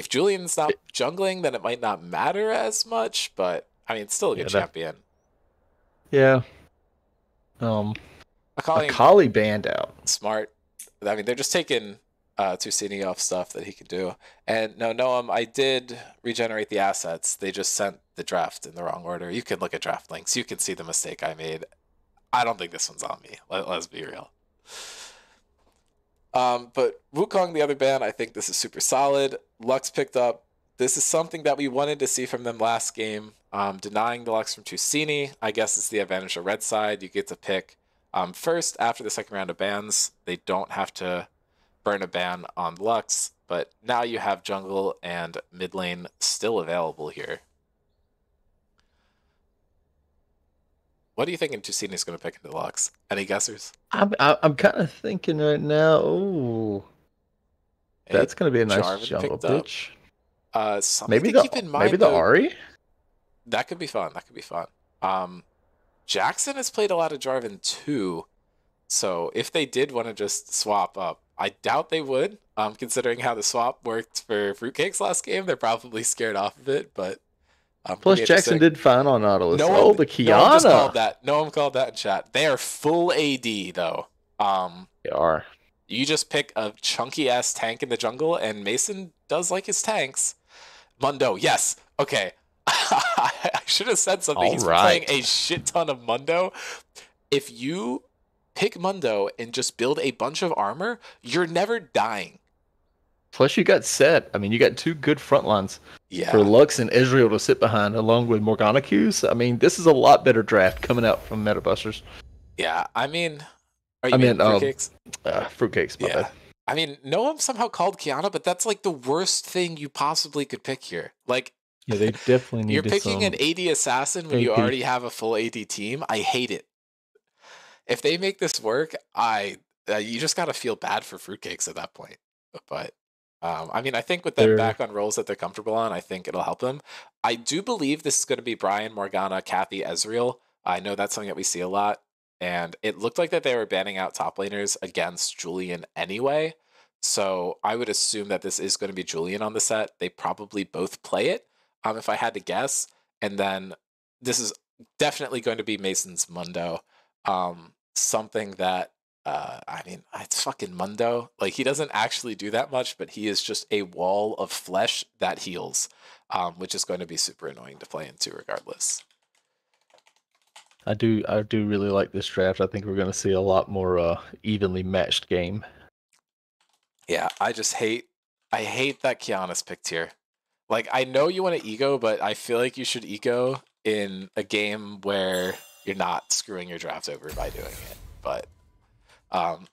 Julian's not jungling, then it might not matter as much, but, I mean, it's still a good champion. Yeah. Akali banned out. Smart. I mean, they're just taking Tusini off stuff that he could do. And no, I did regenerate the assets. They just sent the draft in the wrong order. You can look at draft links. You can see the mistake I made. I don't think this one's on me. Let's be real. But Wukong, the other ban, I think this is super solid. Lux picked up. This is something that we wanted to see from them last game. Denying the Lux from Tusini, I guess it's the advantage of red side. You get to pick first after the second round of bans. They don't have to burn a ban on Lux, but now you have jungle and mid lane still available here. What do you think Tusini is going to pick into Lux? Any guessers? I'm kind of thinking right now. Oh, that's going to be a nice Jarvan jungle pitch. Maybe keep in mind, maybe the Ahri. That could be fun. Jackson has played a lot of Jarvan too, so if they did want to just swap up, I doubt they would. Considering how the swap worked for Fruitcakes last game, they're probably scared off of it. But plus, Jackson did fine on Nautilus. The Kiana. No one called that in chat. They are full AD though. They are. You just pick a chunky ass tank in the jungle, and Mason does like his tanks. Mundo, yes. Okay. I should have said something. He's playing a shit ton of Mundo. If you pick Mundo and just build a bunch of armor, you're never dying. Plus, you got set. I mean, you got two good front lines for Lux and Ezreal to sit behind, along with Morgana Qs. I mean, this is a lot better draft coming out from Metabusters. Yeah, I mean, Fruitcakes? Fruitcakes, my bad. I mean, Noam somehow called Kiana, but that's like the worst thing you possibly could pick here. Like, yeah, they definitely need. You're picking an AD assassin when you already have a full AD team. I hate it. If they make this work, you just gotta feel bad for Fruitcakes at that point. But I mean, I think with them back on roles that they're comfortable on, I think it'll help them. I do believe this is going to be Brian, Morgana, Kathy, Ezreal. I know that's something that we see a lot. And it looked like that they were banning out top laners against Julian anyway. So I would assume that this is going to be Julian on the set. They probably both play it, if I had to guess. And then this is definitely going to be Mason's Mundo. Something that, I mean, it's fucking Mundo. Like, he doesn't actually do that much, but he is just a wall of flesh that heals, which is going to be super annoying to play into regardless. I do really like this draft. I think we're going to see a lot more evenly matched game. Yeah, I hate that Kiana's picked here. Like, I know you want to ego, but I feel like you should ego in a game where you're not screwing your draft over by doing it. But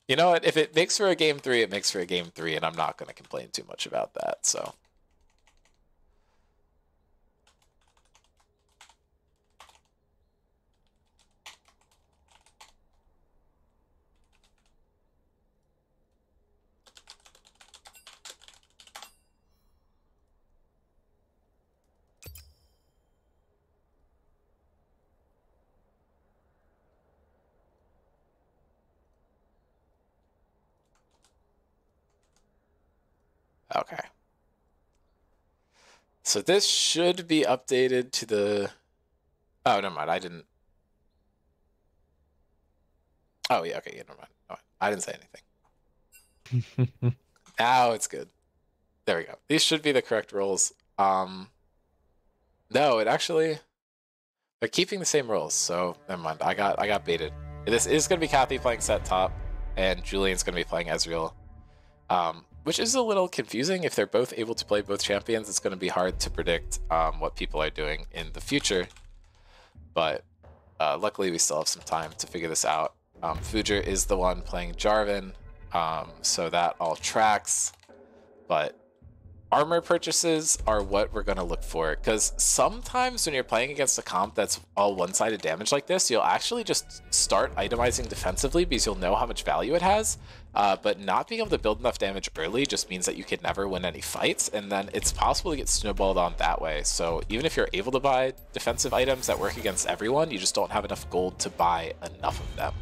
you know what? If it makes for a game 3, it makes for a game 3, and I'm not going to complain too much about that. So. Okay. So this should be updated to the... Oh, never mind. I didn't... Oh, yeah, okay, yeah, never mind. Oh, I didn't say anything. Now it's good. There we go. These should be the correct roles. No, it actually... They're keeping the same roles, so never mind. I got baited. This is going to be Kathy playing set top, and Julian's going to be playing Ezreal. Which is a little confusing. If they're both able to play both champions, it's going to be hard to predict what people are doing in the future. But luckily, we still have some time to figure this out. Fujer is the one playing Jarvan, so that all tracks. But armor purchases are what we're going to look for, because sometimes when you're playing against a comp that's all one-sided damage like this, you'll actually just start itemizing defensively because you'll know how much value it has, but not being able to build enough damage early just means that you could never win any fights, and then it's possible to get snowballed on that way. So even if you're able to buy defensive items that work against everyone, you just don't have enough gold to buy enough of them.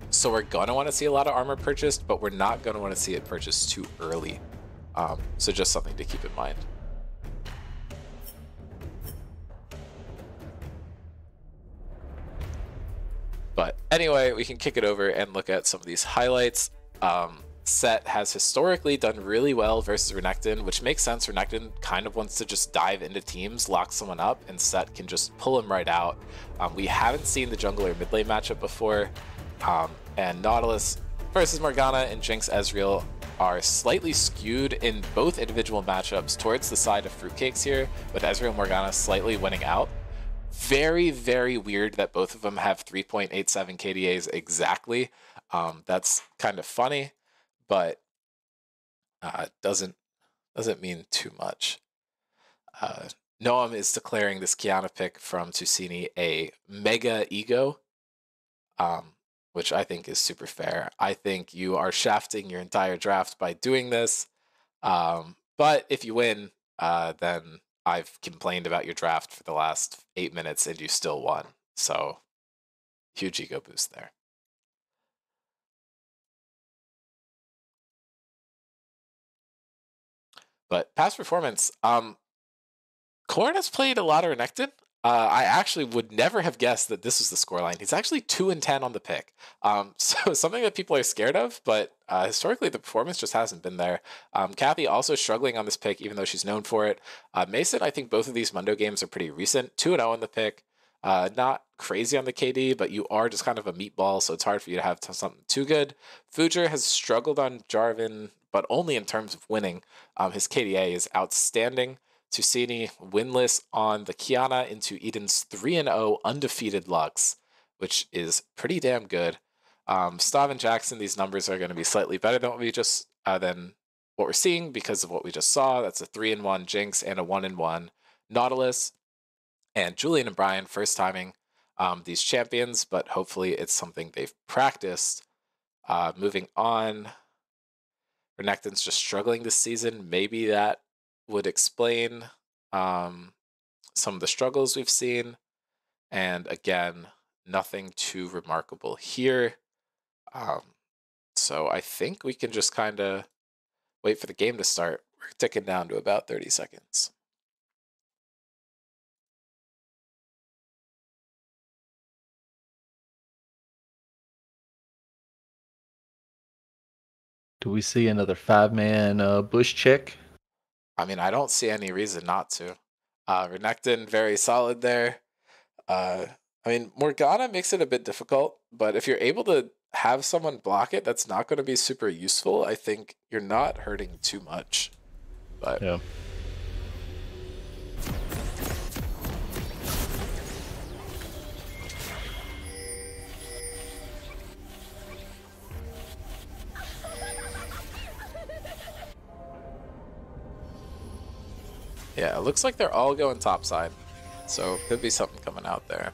So we're going to want to see a lot of armor purchased, but we're not going to want to see it purchased too early. So just something to keep in mind. But anyway, we can kick it over and look at some of these highlights. Set has historically done really well versus Renekton, which makes sense. Renekton kind of wants to just dive into teams, lock someone up, and Set can just pull him right out. We haven't seen the jungler mid lane matchup before, and Nautilus versus Morgana and Jinx Ezreal are slightly skewed in both individual matchups towards the side of Fruitcakes here, with Ezreal and Morgana slightly winning out. Very, very weird that both of them have 3.87 KDAs exactly. That's kind of funny, but doesn't mean too much. Noam is declaring this Kiana pick from Tusini a mega ego, which I think is super fair. I think you are shafting your entire draft by doing this. But if you win, then I've complained about your draft for the last 8 minutes and you still won. So huge ego boost there. But past performance, Corrin has played a lot of Renekton. I actually would never have guessed that this was the scoreline. He's actually 2-10 on the pick. So something that people are scared of, but historically the performance just hasn't been there. Kathy also struggling on this pick, even though she's known for it. Mason, I think both of these Mundo games are pretty recent. 2-0 on the pick. Not crazy on the KD, but you are just kind of a meatball, so it's hard for you to have something too good. Fujer has struggled on Jarvan, but only in terms of winning. His KDA is outstanding. Tusini winless on the Kiana into Eden's 3-0 undefeated Lux, which is pretty damn good. Stav and Jackson, these numbers are going to be slightly better than what we're seeing because of what we just saw. That's a 3-1 Jinx and a 1-1 Nautilus. And Julian and Brian first timing these champions, but hopefully it's something they've practiced. Moving on, Renekton's just struggling this season. Maybe that would explain some of the struggles we've seen. And again, nothing too remarkable here. So I think we can just kind of wait for the game to start. We're ticking down to about 30 seconds. Do we see another 5-man bush check? I mean, I don't see any reason not to. Renekton, very solid there. I mean, Morgana makes it a bit difficult, but if you're able to have someone block it, that's not going to be super useful. I think you're not hurting too much. But Yeah. yeah, it looks like they're all going topside. So could be something coming out there.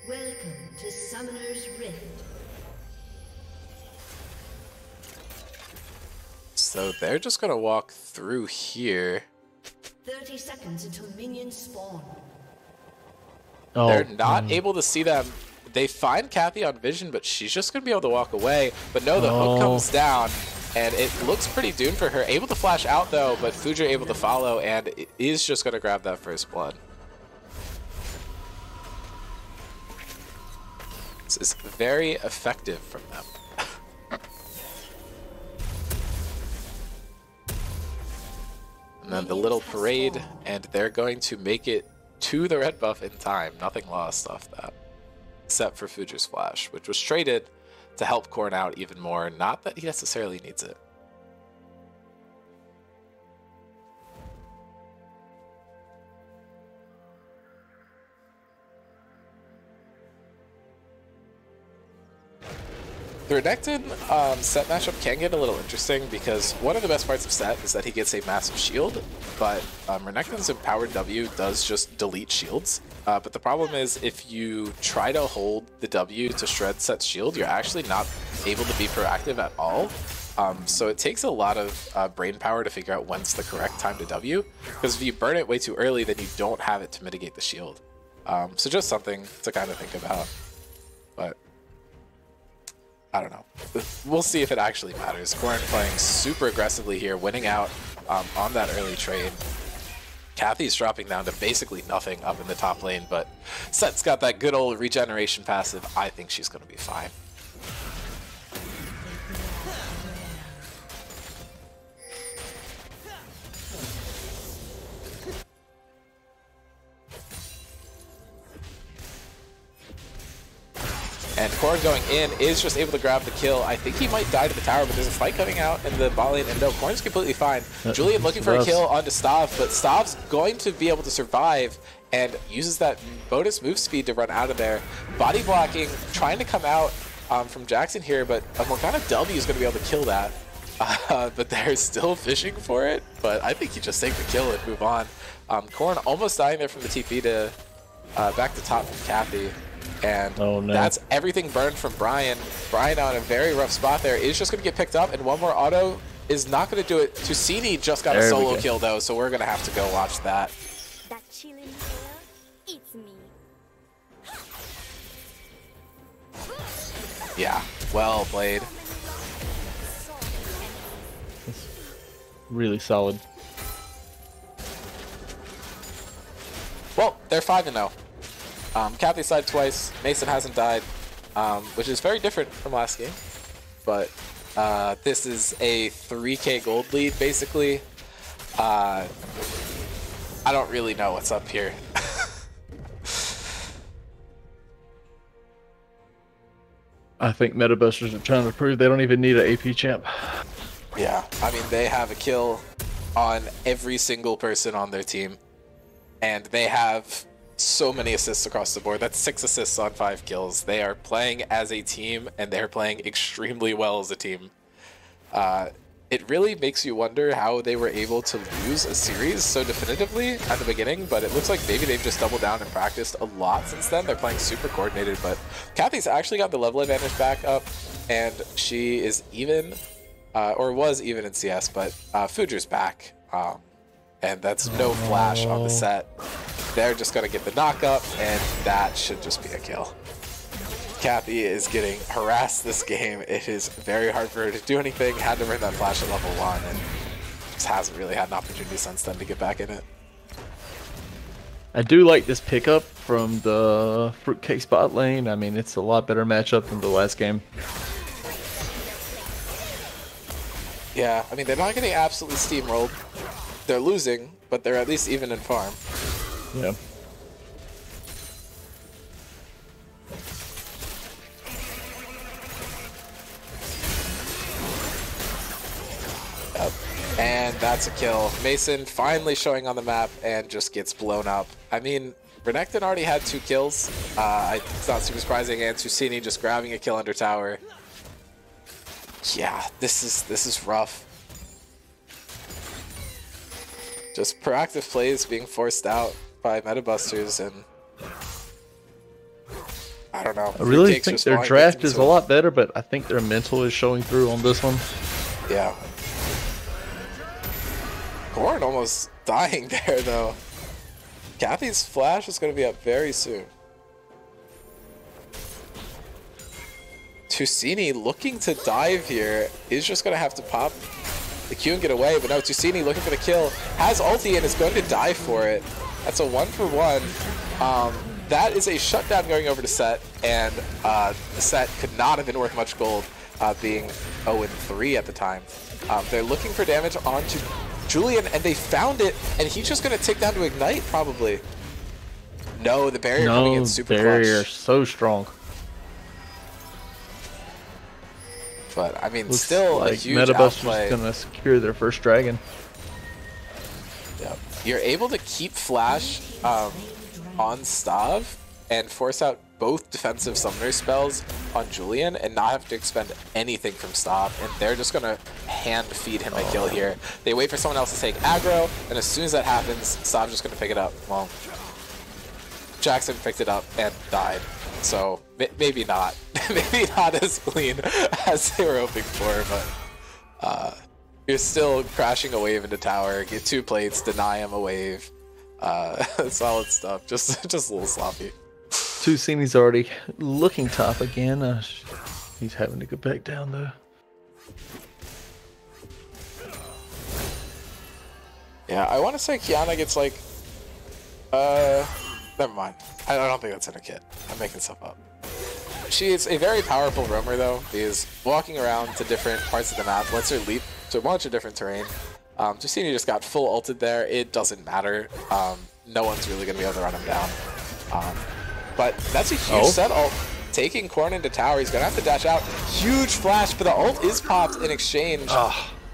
Welcome to Summoner's Rift. So they're just going to walk through here. 30 seconds until minions spawn. Oh, They're not able to see them. They find Kathy on vision, but she's just going to be able to walk away. But no, the hook comes down, and it looks pretty doomed for her. Able to flash out, though, but Fuja able to follow, and it is just going to grab that first blood. This is very effective from them. And then the little parade, and they're going to make it to the red buff in time. Nothing lost off that, except for Fuja's flash, which was traded to help Korn out even more. Not that he necessarily needs it. The Renekton set matchup can get a little interesting because one of the best parts of set is that he gets a massive shield, but Renekton's empowered W does just delete shields. But the problem is if you try to hold the W to shred set's shield, you're actually not able to be proactive at all. So it takes a lot of brain power to figure out when's the correct time to W, because if you burn it way too early, then you don't have it to mitigate the shield. So just something to kind of think about. But I don't know. We'll see if it actually matters. Korn playing super aggressively here, winning out on that early trade. Kathy's dropping down to basically nothing up in the top lane, but Set's got that good old regeneration passive. I think she's going to be fine. And Korn going in is just able to grab the kill. I think he might die to the tower, but there's a fight coming out in the bot lane, and no, Korn's completely fine. Julian looking for a kill onto Stav, but Stav's going to be able to survive and uses that bonus move speed to run out of there. Body blocking, trying to come out from Jackson here, but a Morgana W is going to be able to kill that. But they're still fishing for it, but I think you just take the kill and move on. Korn almost dying there from the TP to back to top from Kathy. And that's everything burned from Brian. Brian on a very rough spot there is just going to get picked up, and one more auto is not going to do it. Tusini just got a solo kill, though, so we're going to have to go watch that. That chilling air eats me. Yeah, well played. Really solid. Well, they're 5-0. Kathy died twice. Mason hasn't died, which is very different from last game. But this is a 3k gold lead, basically. I don't really know what's up here. I think Metabusters are trying to prove they don't even need an AP champ. Yeah, I mean, they have a kill on every single person on their team. And they have so many assists across the board. That's 6 assists on 5 kills. They are playing as a team, and they're playing extremely well as a team. It really makes you wonder how they were able to lose a series so definitively at the beginning, but it looks like maybe they've just doubled down and practiced a lot since then. They're playing super coordinated, but Kathy's actually got the level advantage back up, and she is even, or was even in CS, but Fuja's back, and that's no flash on the set. They're just going to get the knock up, and that should just be a kill. Kathy is getting harassed this game. It is very hard for her to do anything. Had to bring that flash at level 1, and just hasn't really had an opportunity since then to get back in it. I do like this pickup from the Fruitcake spot lane. I mean, it's a lot better matchup than the last game. Yeah, I mean, they're not getting absolutely steamrolled. They're losing, but they're at least even in farm. Yeah. that's a kill. Mason finally showing on the map and just gets blown up. I mean, Renekton already had 2 kills. It's not super surprising, and Tusini just grabbing a kill under tower. Yeah, this is rough. Just proactive plays being forced out by Metabusters, and I don't know. I really think their draft is a lot better, but I think their mental is showing through on this one. Yeah. Corn almost dying there, though. Kathy's flash is going to be up very soon. Tusini looking to dive here is just going to have to pop the Q and get away, but no, Tusini looking for the kill. Has ulti and is going to die for it. That's a 1-for-1. That is a shutdown going over to Set, and the Set could not have been worth much gold, being 0-3 at the time. They're looking for damage onto Julian, and they found it, and he's just going to tick down to Ignite, probably. No, the barrier coming in super barrier, clutch. so strong. But, I mean, Looks still like a huge Metabusters outplay. going to secure their first dragon. Yep. You're able to keep Flash on Stav and force out both defensive summoner spells on Julian and not have to expend anything from Stav, and they're just going to hand feed him a kill here. They wait for someone else to take aggro, and as soon as that happens, Stav's just going to pick it up. Well, Jackson picked it up and died, so maybe not. Maybe not as clean as they were hoping for, but you're still crashing a wave into tower, get 2 plates, deny him a wave. Solid stuff, just a little sloppy. Tusini's already looking top again. He's having to go back down though. Yeah, I want to say Kiana gets like, never mind. I don't think that's in her kit. I'm making stuff up. She is a very powerful roamer though, because walking around to different parts of the map lets her leap to a bunch of different terrain. Tusini just got full ulted there. It doesn't matter. No one's really going to be able to run him down. But that's a huge set ult. Taking Corn into tower, he's going to have to dash out. Huge flash, but the ult is popped in exchange.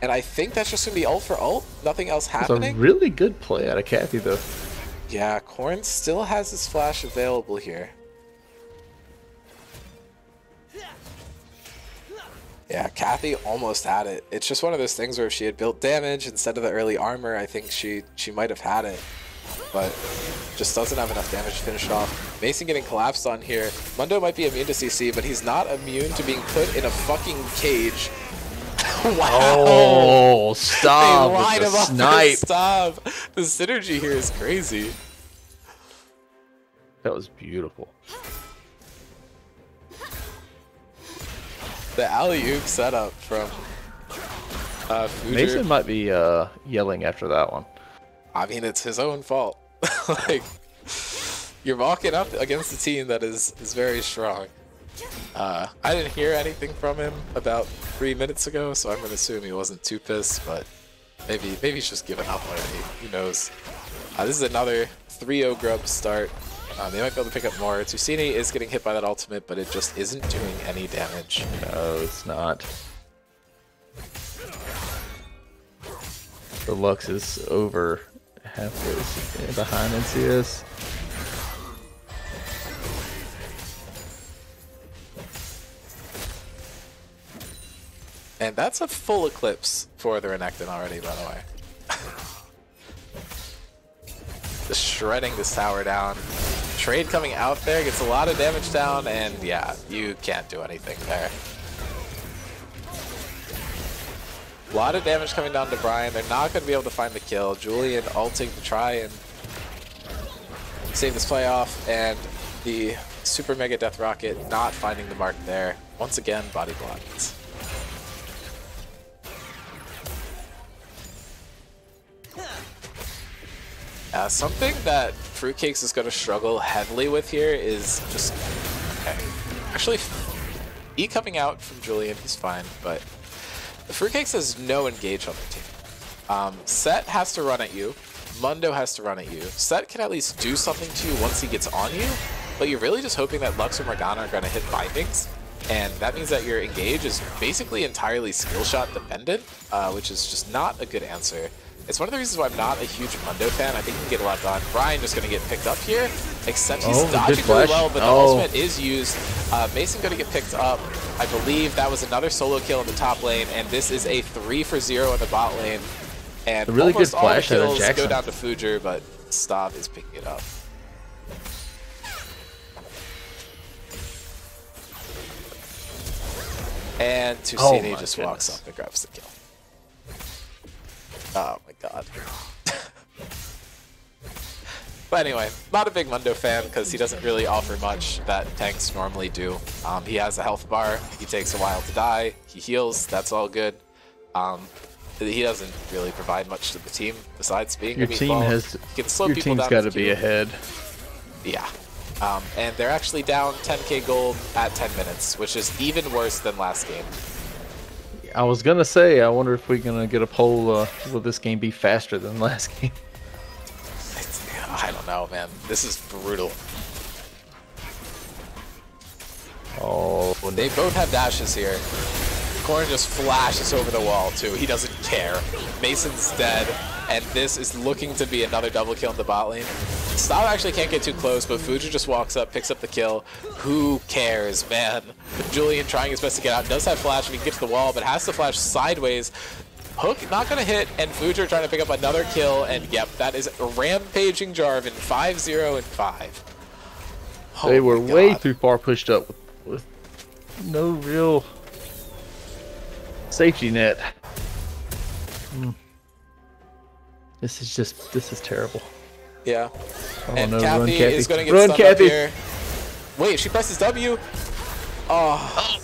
And I think that's just going to be ult for ult. Nothing else happening. It's a really good play out of Kathy though. Yeah, Corn still has his flash available here. Yeah, Kathy almost had it. It's just one of those things where if she had built damage instead of the early armor, I think she might have had it. But just doesn't have enough damage to finish it off. Mason getting collapsed on here. Mundo might be immune to CC, but he's not immune to being put in a fucking cage. Wow! Oh, stop! They line with the him up snipe. Stop! The synergy here is crazy. That was beautiful. The alley-oop setup from Mason might be yelling after that one. I mean, it's his own fault. Like, you're walking up against a team that is very strong. I didn't hear anything from him about 3 minutes ago, so I'm going to assume he wasn't too pissed, but maybe he's just given up already. Who knows? This is another 3-0 grub start. They might be able to pick up more. Tusini is getting hit by that ultimate, but it just isn't doing any damage. No, it's not. The Lux is over halfway behind NCS. And that's a full eclipse for the Renekton already, by the way. Just shredding this tower down. Trade coming out there, gets a lot of damage down, and yeah, you can't do anything there. A lot of damage coming down to Brian. They're not going to be able to find the kill. Julian ulting to try and save this play off, and the Super Mega Death Rocket not finding the mark there. Once again, body blocked. Something that Fruitcakes is going to struggle heavily with here is just... Okay. Actually, E coming out from Julian, he's fine, but Fruitcakes has no engage on the team. Set has to run at you. Mundo has to run at you. Set can at least do something to you once he gets on you, but you're really just hoping that Lux or Morgana are going to hit bindings, and that means that your engage is basically entirely skill shot dependent, which is just not a good answer. It's one of the reasons why I'm not a huge Mundo fan. I think he can get a lot done. Brian just going to get picked up here, except he's dodging really well, but the ultimate is used. Mason going to get picked up. I believe that was another solo kill in the top lane, and this is a 3 for 0 in the bot lane. And a really good flash all the out of kills Jackson. go down to Fujer, but Stav is picking it up. And Tusini just walks up and grabs the kill. Oh my god. But anyway, not a big Mundo fan because he doesn't really offer much that tanks normally do. He has a health bar, he takes a while to die, he heals, that's all good. He doesn't really provide much to the team besides being a meatball. He can slow people down. Your team's got to be ahead. Yeah. And they're actually down 10k gold at 10 minutes, which is even worse than last game. I was going to say, I wonder if we're going to get a poll, will this game be faster than last game? I don't know, man. This is brutal. Oh, they both have dashes here. Corrin just flashes over the wall, too. He doesn't care. Mason's dead, and this is looking to be another double kill in the bot lane. Stav actually can't get too close, but Fuji just walks up, picks up the kill. Who cares, man? Julian trying his best to get out. Does have flash, and he can get to the wall, but has to flash sideways. Hook not going to hit, and Fuji trying to pick up another kill, and yep, that is rampaging Jarvan 5-0 and 5. They were way too far pushed up with no real safety net. This is terrible. Yeah. Oh, and no, Kathy is going to get run, stunned up Kathy. here. Wait, she presses W. Oh.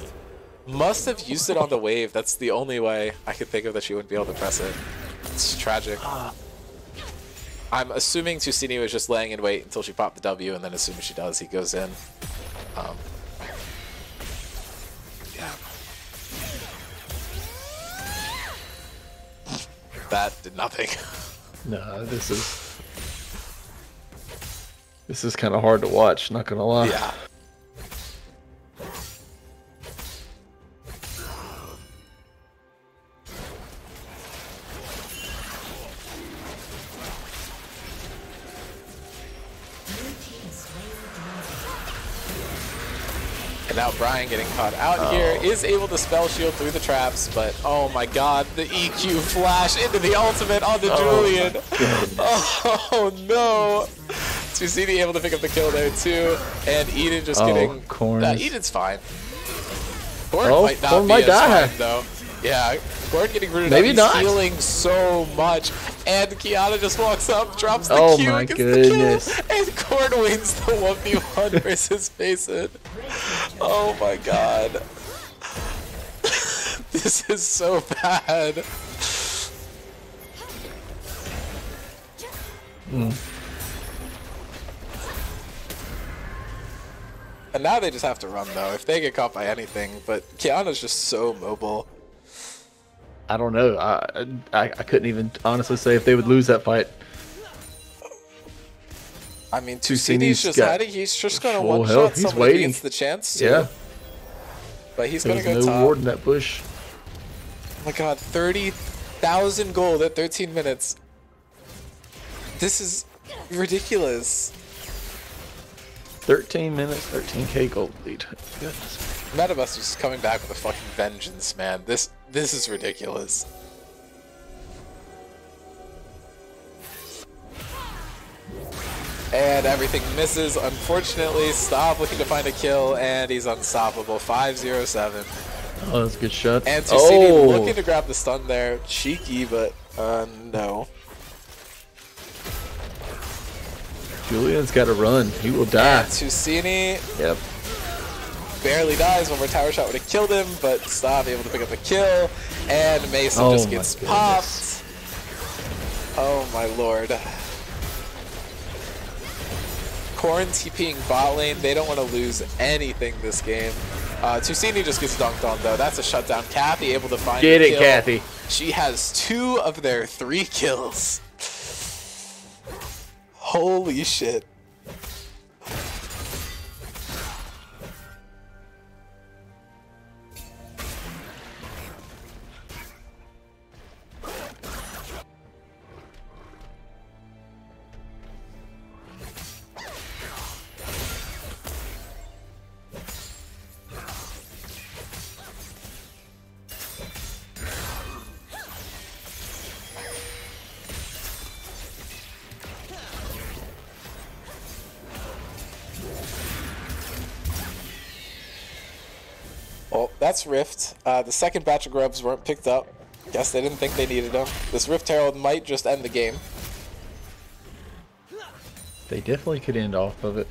Must have used it on the wave. That's the only way I could think of that she wouldn't be able to press it. It's tragic. I'm assuming Tusini was just laying in wait until she popped the W, and then as soon as she does, he goes in. Yeah. That did nothing. No, this is kind of hard to watch, not gonna lie. Yeah. And now Brian getting caught out here is able to spell shield through the traps, but oh my god, the EQ flash into the ultimate on the Julian. Oh no. Tusini able to pick up the kill there too, and Eden just getting... Eden's fine. Corrin might not be as fine though. Yeah, Corrin getting rid of that. He's healing so much. And Kiana just walks up, drops the Q, and gets the kill. And Corrin wins the 1v1 versus Mason. Oh my god. This is so bad. And now they just have to run though, if they get caught by anything, but Kiana's just so mobile. I don't know. I couldn't even honestly say if they would lose that fight. I mean, Tusini's just hiding. He's just going to one-shot someone if he gets the chance to. Yeah. But he's going to go top. top. No ward in that bush. Oh my god, 30,000 gold at 13 minutes. This is ridiculous. 13 minutes, 13k gold lead. Goodness. Metabus is coming back with a fucking vengeance, man. This is ridiculous. And everything misses, unfortunately. Stop looking to find a kill, and he's unstoppable. 5-0-7. Oh, that's a good shot. And Tusini looking to grab the stun there. Cheeky, but no. Julian's got to run. He will die. And Tusini. Yep. Barely dies. One more tower shot would have killed him, but Stav able to pick up a kill, and Mason just gets popped. Oh my lord. Corrin TPing bot lane. They don't want to lose anything this game. Tusini just gets dunked on though. That's a shutdown. Kathy able to find Get the it, kill. Kathy. She has 2 of their 3 kills. Holy shit. Well, that's Rift. The second batch of grubs weren't picked up. Guess they didn't think they needed them. This Rift Herald might just end the game. They definitely could end off of it.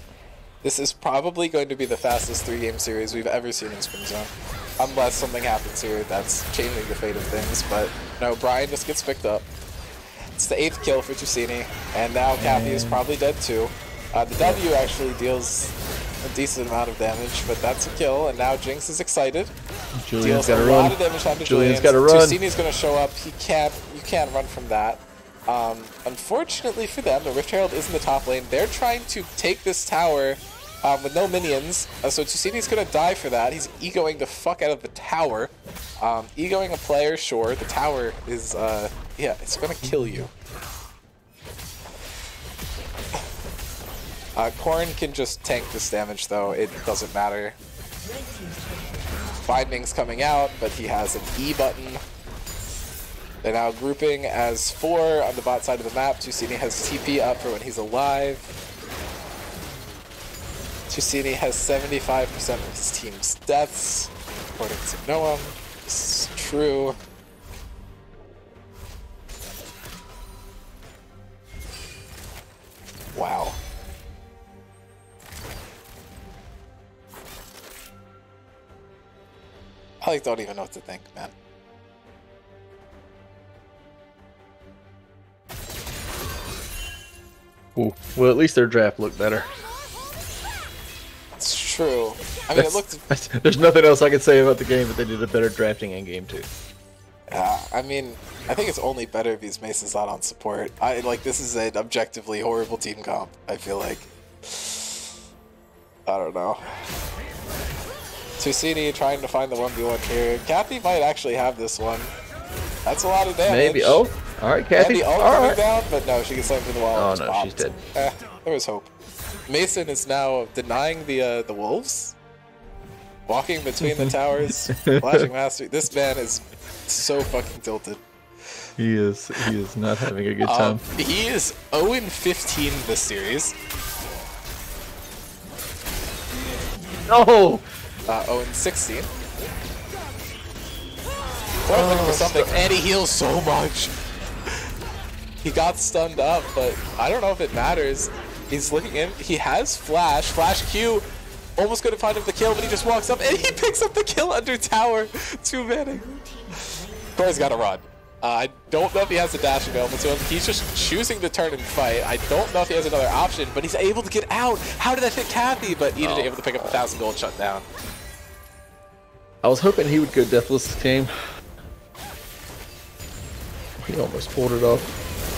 This is probably going to be the fastest 3-game series we've ever seen in Scrim Zone. Unless something happens here that's changing the fate of things. But no, Brian just gets picked up. It's the 8th kill for Tusini, and now Kathy is probably dead too. The W actually deals a decent amount of damage, but that's a kill, and now Jinx is excited. Julian's Deals got to a run. lot of damage onto Julian's Julian. got to run. Tusini's going to show up. You can't run from that. Unfortunately for them, the Rift Herald is in the top lane. They're trying to take this tower with no minions, so Tusini's going to die for that. He's egoing the fuck out of the tower. Egoing a player, sure. The tower is, yeah, it's going to kill you. Korn can just tank this damage, though. It doesn't matter. Binding's coming out, but he has an E button. They're now grouping as 4 on the bot side of the map. Tusini has TP up for when he's alive. Tusini has 75% of his team's deaths, according to Noam. This is true. Wow. I don't even know what to think, man. Ooh. Well, at least their draft looked better. It's true. I mean, it looked... There's nothing else I can say about the game, but they did a better drafting in game 2. I mean, I think it's only better because Mason's not on support. This is an objectively horrible team comp, I feel like. I don't know. Tusini trying to find the 1v1 here. Kathy might actually have this one. That's a lot of damage. Maybe. Oh, alright, Kathy. All coming down, but no, she gets slammed to the wall. Oh no, popped. she's dead. There was hope. Mason is now denying the wolves. Walking between the towers. Flashing mastery. This man is so fucking tilted. He is not having a good time. He is 0-15 this series. No! 0-16. Looking for something, and he heals so much. He got stunned up, but I don't know if it matters. He's looking in. He has flash. Flash Q. Almost going to find him the kill, but he just walks up and he picks up the kill under tower. 2 mana. Corey's got to run. I don't know if he has a dash available to him. He's just choosing to turn and fight. I don't know if he has another option, but he's able to get out. How did that hit Kathy? But Eden able to pick up 1,000 gold shut down. I was hoping he would go deathless this game. He almost pulled it off.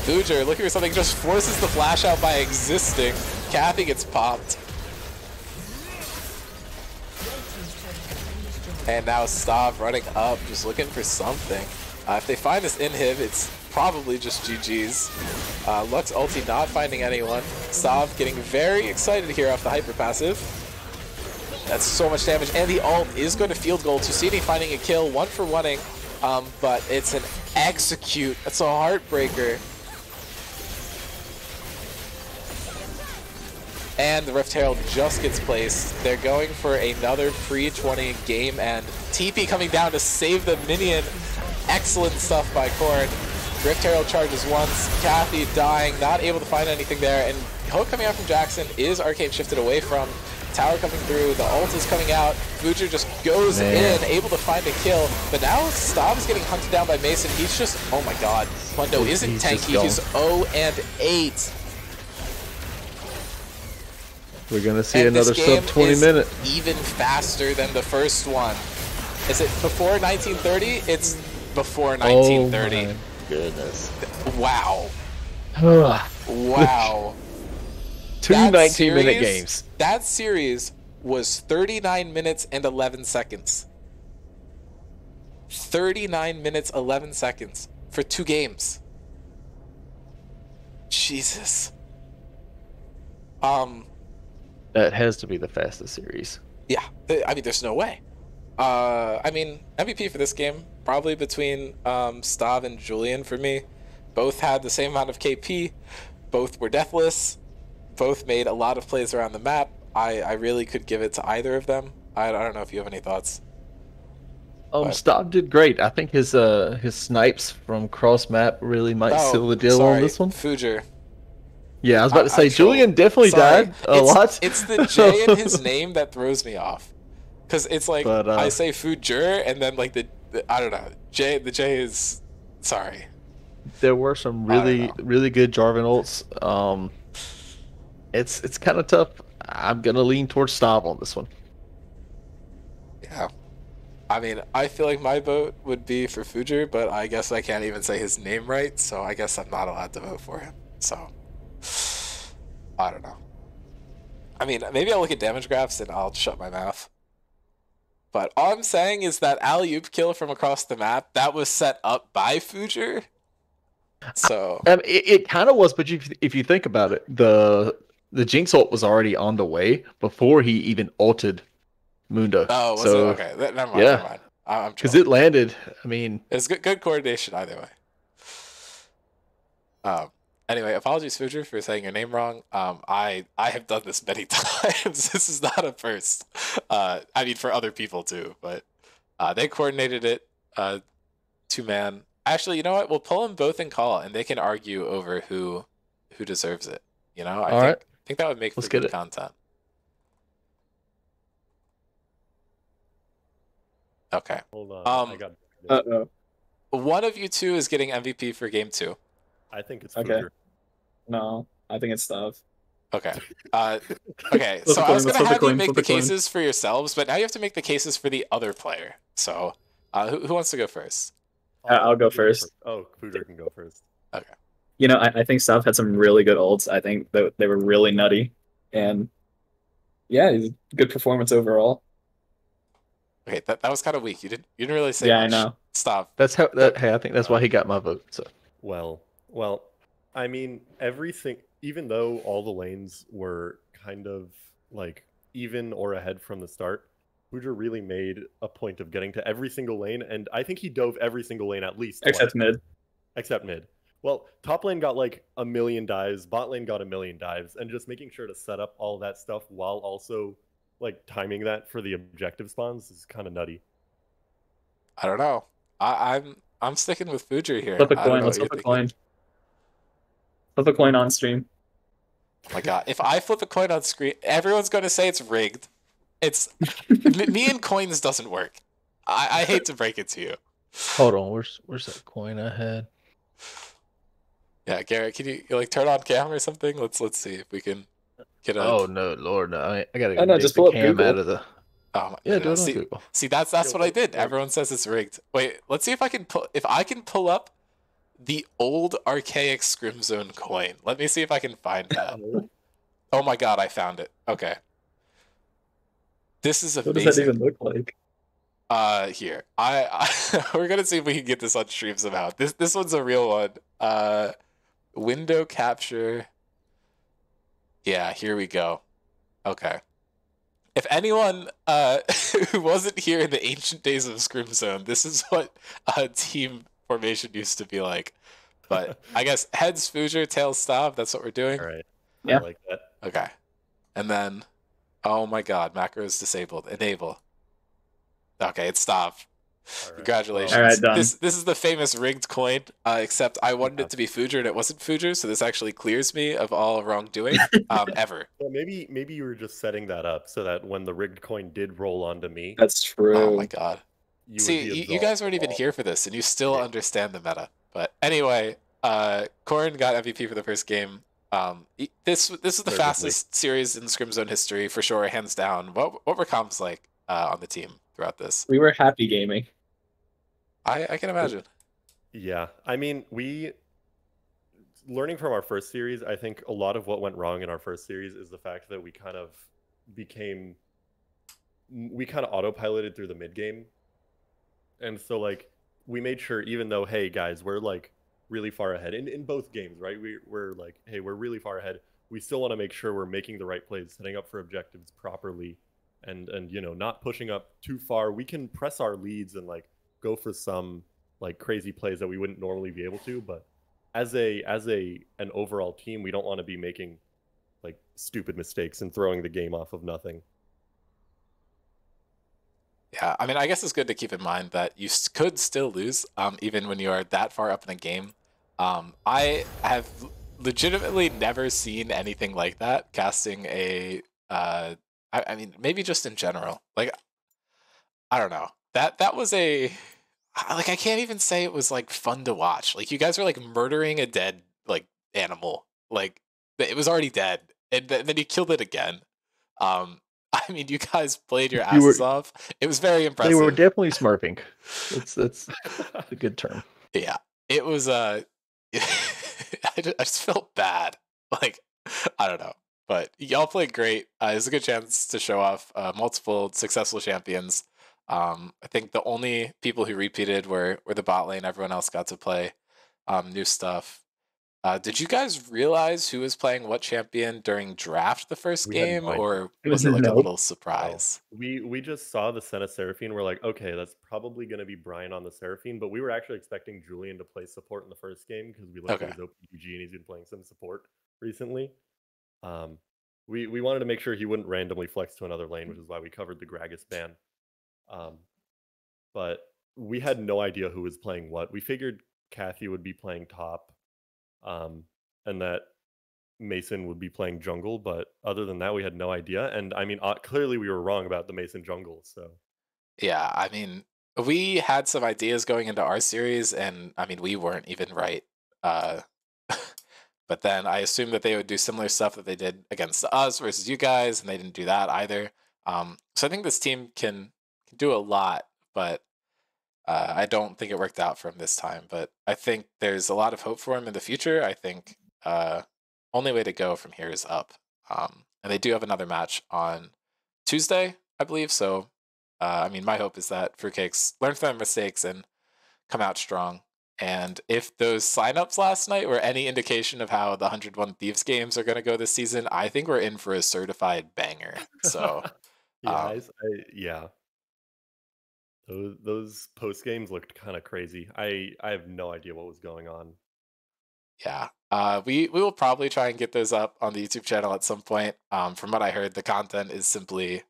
Booger looking for something, just forces the flash out by existing. Kathy gets popped. And now Stav running up, just looking for something. If they find this inhib, it's probably just GG's. Lux ulti not finding anyone. Stav getting very excited here off the hyper passive. That's so much damage, and the ult is going to field goal. Tusini finding a kill, 1-for-1ing, but it's an execute. That's a heartbreaker. And the Rift Herald just gets placed. They're going for another pre-20 game end. TP coming down to save the minion. Excellent stuff by Korn. Rift Herald charges once. Kathy dying, not able to find anything there. And hook coming out from Jackson is Arcane shifted away from. Tower coming through, the ult is coming out. Butcher just goes in, able to find a kill. But now Stav is getting hunted down by Mason. He's just, oh my god. Mundo isn't tanky, he's 0-8. We're gonna see another sub 20 minute. Even faster than the first one. Is it before 1930? It's before 1930. Oh my goodness. Wow. Wow. Two 19-minute games. That series was 39 minutes and 11 seconds. 39 minutes, 11 seconds for 2 games. Jesus. That has to be the fastest series. Yeah, I mean, there's no way. I mean, MVP for this game, probably between Stav and Julian for me. Both had the same amount of KP. Both were deathless. Both made a lot of plays around the map. I really could give it to either of them. I don't know if you have any thoughts. But Stop did great. I think his snipes from cross map really might seal the deal on sorry, this one. Fuger. Yeah, I was about to say I trolled. Julian definitely Sorry, died a lot. it's the J in his name that throws me off. Because it's like But I say Fuger and then like the I don't know the J is sorry. there were some I don't really good Jarvan ults. It's kind of tough. I'm gonna lean towards Stav on this one. Yeah. I mean, I feel like my vote would be for Fuger, but I guess I can't even say his name right, so I guess I'm not allowed to vote for him. So, I don't know. I mean, maybe I'll look at damage graphs and I'll shut my mouth. But all I'm saying is that alley-oop kill from across the map, that was set up by Fuger. So It kind of was, but if you think about it, the Jinx ult was already on the way before he even ulted Mundo. oh, was So, it? Okay, never mind, yeah. never mind. I'm because trolling. it landed. I mean, It's good coordination either way. Anyway, apologies, Fuger, for saying your name wrong. I have done this many times. This is not a first. I mean, for other people too, but they coordinated it. 2-man. Actually, you know what? We'll pull them both in call, and they can argue over who deserves it. You know, All right. I think that would make for Let's get good it. content. Okay. Hold on. I got. Uh-oh. One of you two is getting MVP for game 2. I think it's Okay. Fuger. No, I think it's Stav. Okay. Okay. Flip So a I was coin, gonna flip a have you coin, make flip the a coin. cases for yourselves, but now you have to make the cases for the other player. So, who wants to go first? I'll go Fuger first. Oh, Fuger can go first. Okay. You know, I think Stav had some really good ults. I think that they were really nutty. And yeah, he's a good performance overall. Okay. That was kind of weak. You didn't really say Yeah, I much. know. Stop. that's how. Hey, I think that's why he got my vote. So Well, I mean, everything, even though all the lanes were kind of like even or ahead from the start, Fuger really made a point of getting to every single lane, and I think he dove every single lane at least Except twice. mid. Except mid. Well, top lane got like 1,000,000 dives, bot lane got 1,000,000 dives, and just making sure to set up all that stuff while also like timing that for the objective spawns is kind of nutty. I don't know. I'm sticking with Fuger here. Flip a I don't coin. know Let's what flip a you're coin. Flip a coin on stream. Oh my God. If I flip a coin on screen, everyone's going to say it's rigged. It's me and coins doesn't work. I hate to break it to you. hold on. Where's that coin I had? Yeah, Garrett, can you like turn on cam or something? Let's see if we can get a. Oh no, Lord, no! I gotta Oh, no, dig just the pull up cam Google. out of the. Oh my, Yeah, no, do it on see, Google. see, that's Yo, what I did. look. Everyone says it's rigged. Wait, let's see if I can pull up the old archaic Scrim Zone coin. Let me see if I can find that. Oh my God, I found it. Okay. This is What amazing. does that even look like? Here. We're gonna see if we can get this on stream somehow. This one's a real one. Window capture. Yeah, here we go. Okay. If anyone who wasn't here in the ancient days of Scrim Zone, this is what team formation used to be like. But I guess heads Fuger, tails Stav, that's what we're doing. All right. Yeah. I like that. Okay. And then, oh my God, macro is disabled. Enable. Okay, it's stopped. All right. Congratulations. All right, done. This is the famous rigged coin, except I wanted it to be Fuger and it wasn't Fuger, so this actually clears me of all wrongdoing ever. Well, maybe you were just setting that up so that when the rigged coin did roll onto me, That's true. Oh my God. you would See, be you absolved guys weren't of even all- here for this, and you still Yeah. understand the meta. But anyway, Corrin got MVP for the first game. This is the Deservedly. fastest series in Scrim Zone history for sure, hands down. What were comps like on the team throughout this? We were happy gaming. I can imagine. Yeah, I mean, learning from our first series, I think a lot of what went wrong in our first series is the fact that we kind of autopiloted through the mid game. And so like we made sure, even though, hey guys, we're like really far ahead in both games, right? We're like, hey, we're really far ahead. We still want to make sure we're making the right plays, setting up for objectives properly, and not pushing up too far. We can press our leads and like go for some like crazy plays that we wouldn't normally be able to, but as an overall team, we don't want to be making like stupid mistakes and throwing the game off of nothing. Yeah, I mean, I guess it's good to keep in mind that you could still lose, even when you are that far up in a game. I have legitimately never seen anything like that. Casting a, I mean, maybe just in general. Like, I don't know. That was a, like, I can't even say it was like fun to watch. Like, you guys are like murdering a dead like animal. Like, it was already dead, and then you killed it again. Um, I mean, you guys played your You were asses off. It was very they were impressive. definitely smurfing. That's a good term. Yeah, it was. I just felt bad. Like, I don't know, but y'all played great. It's a good chance to show off multiple successful champions. I think the only people who repeated were the bot lane. Everyone else got to play new stuff. Did you guys realize who was playing what champion during draft the first We had game, no idea. or was it like a Nope. little No. surprise? We just saw the Senna Seraphine. We're like, okay, that's probably going to be Brian on the Seraphine, but we were actually expecting Julian to play support in the first game because we looked Okay. at his OPG and he's been playing some support recently. We wanted to make sure he wouldn't randomly flex to another lane, which is why we covered the Gragas ban. But we had no idea who was playing what. We figured Kathy would be playing top, and that Mason would be playing jungle, but other than that, we had no idea. And I mean, clearly we were wrong about the Mason jungle. So Yeah, I mean, we had some ideas going into our series, and I mean, we weren't even right. Uh, but then I assumed that they would do similar stuff that they did against us versus you guys, and they didn't do that either. So I think this team can do a lot, but I don't think it worked out for him this time. But I think there's a lot of hope for him in the future. I think only way to go from here is up. And they do have another match on Tuesday, I believe. So, I mean, my hope is that Fruitcakes learn from their mistakes and come out strong. And if those signups last night were any indication of how the 101 Thieves games are going to go this season, I think we're in for a certified banger. So, yeah, yeah. Those post games looked kind of crazy. I have no idea what was going on. yeah, we will probably try and get those up on the YouTube channel at some point. From what I heard, the content is simply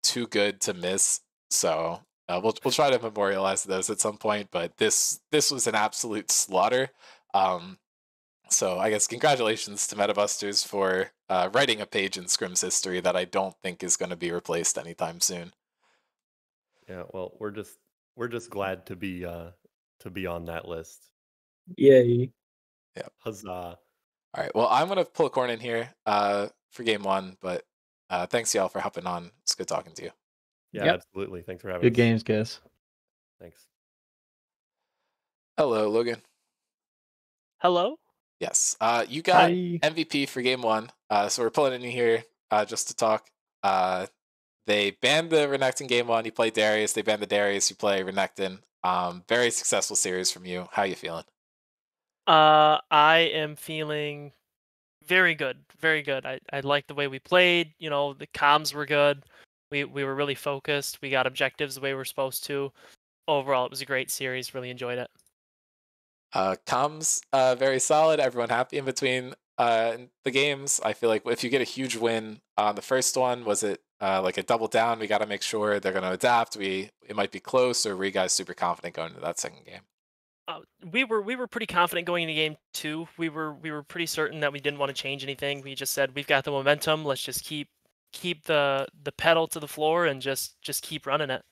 too good to miss. So we'll try to memorialize those at some point. But this was an absolute slaughter. So I guess congratulations to Metabusters for writing a page in Scrims history that I don't think is going to be replaced anytime soon. Yeah, well, we're just glad to be on that list. Yay. Yeah. Huzzah. All right. Well, I'm going to pull a corn in here for game one, but thanks y'all for hopping on. It's good talking to you. Yeah, Yep. absolutely. Thanks for having Good us. games, guys. Thanks. Hello, Logan. Hello? Yes. You got Hi. MVP for game one. So we're pulling in here just to talk. They banned the Renekton game one. You play Darius. They banned the Darius. You play Renekton. Very successful series from you. How you feeling? I am feeling very good. Very good. I like the way we played. You know, the comms were good. We were really focused. We got objectives the way we're supposed to. Overall, it was a great series. Really enjoyed it. Comms very solid. Everyone happy in between the games. I feel like if you get a huge win on the first one, was it like a double down? We got to make sure they're going to adapt. It might be close, or were you guys super confident going into that second game? We were pretty confident going into game two. We were pretty certain that we didn't want to change anything. We just said we've got the momentum. Let's just keep the pedal to the floor and just keep running it.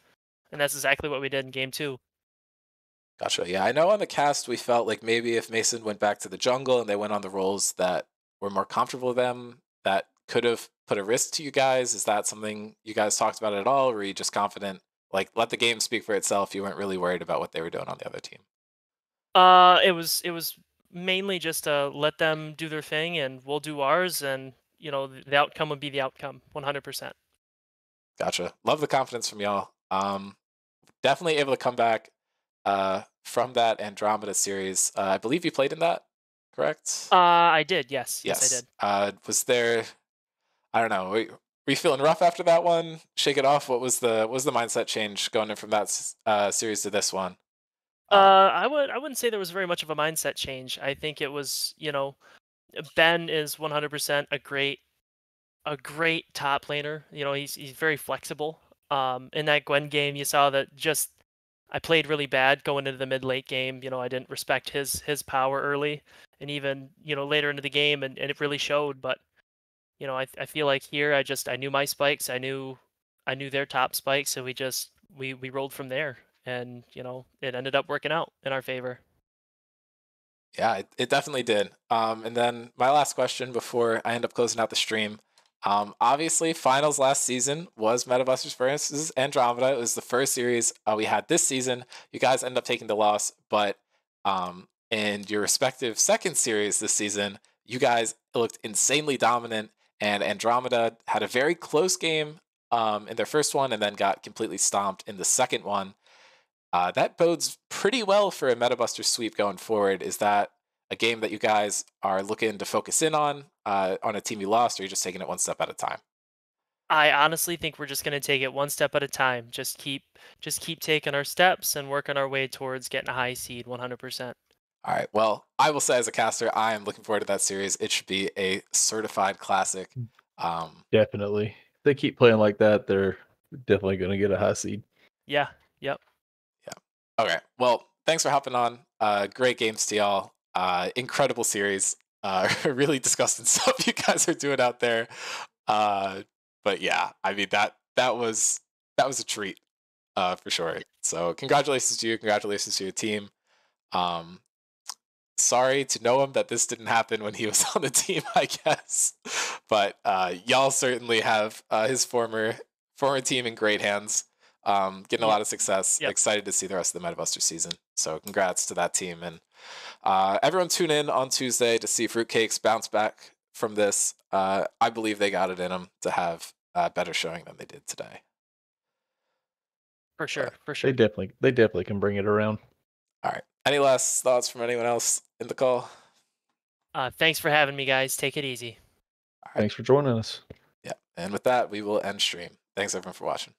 And that's exactly what we did in game two. Gotcha. Yeah, I know on the cast we felt like maybe if Mason went back to the jungle and they went on the roles that were more comfortable with them, that could have put a risk to you guys. Is that something you guys talked about at all? Or were you just confident? Like, let the game speak for itself. You weren't really worried about what they were doing on the other team. It was mainly just to let them do their thing and we'll do ours, and you know the outcome would be the outcome, 100%. Gotcha. Love the confidence from y'all. Definitely able to come back from that Andromeda series. I believe you played in that, correct? I did, yes. Yes. Yes, I did. Was there? I don't know. Were you feeling rough after that one? Shake it off. What was the mindset change going in from that series to this one? I wouldn't say there was very much of a mindset change. I think it was, you know, Ben is 100% a great top laner. You know, he's very flexible. In that Gwen game, you saw that just I played really bad going into the mid late game. I didn't respect his power early, and even later into the game, and it really showed. But I feel like here I knew my spikes, I knew their top spikes, so we rolled from there, and it ended up working out in our favor. Yeah, it definitely did. And then my last question before I end up closing out the stream. Obviously, finals last season was Metabusters versus Andromeda. It was the first series we had this season. You guys end up taking the loss, but in your respective second series this season, you guys looked insanely dominant, and Andromeda had a very close game in their first one and then got completely stomped in the second one. That bodes pretty well for a Metabuster sweep going forward. Is that a game that you guys are looking to focus in on a team you lost, or are you just taking it one step at a time? I honestly think we're just going to take it one step at a time. Just keep taking our steps and working our way towards getting a high seed 100%. All right. Well, I will say as a caster, I am looking forward to that series. It should be a certified classic. Definitely. If they keep playing like that, they're definitely going to get a high seed. Yeah. Yep. Yeah. Okay. Well, thanks for hopping on. Great games to y'all. Incredible series. Really disgusting stuff you guys are doing out there. But yeah, I mean that was a treat for sure. So congratulations to you. Congratulations to your team. Sorry to Noam that this didn't happen when he was on the team, I guess. But y'all certainly have his former team in great hands. Getting a lot of success. Yep. Excited to see the rest of the Metabuster season. So congrats to that team. And everyone tune in on Tuesday to see Fruitcakes bounce back from this. I believe they got it in them to have a better showing than they did today. For sure. But For sure. They definitely can bring it around. all right. Any last thoughts from anyone else in the call? Thanks for having me, guys. Take it easy. Thanks for joining us. Yeah. And with that, we will end stream. Thanks everyone for watching.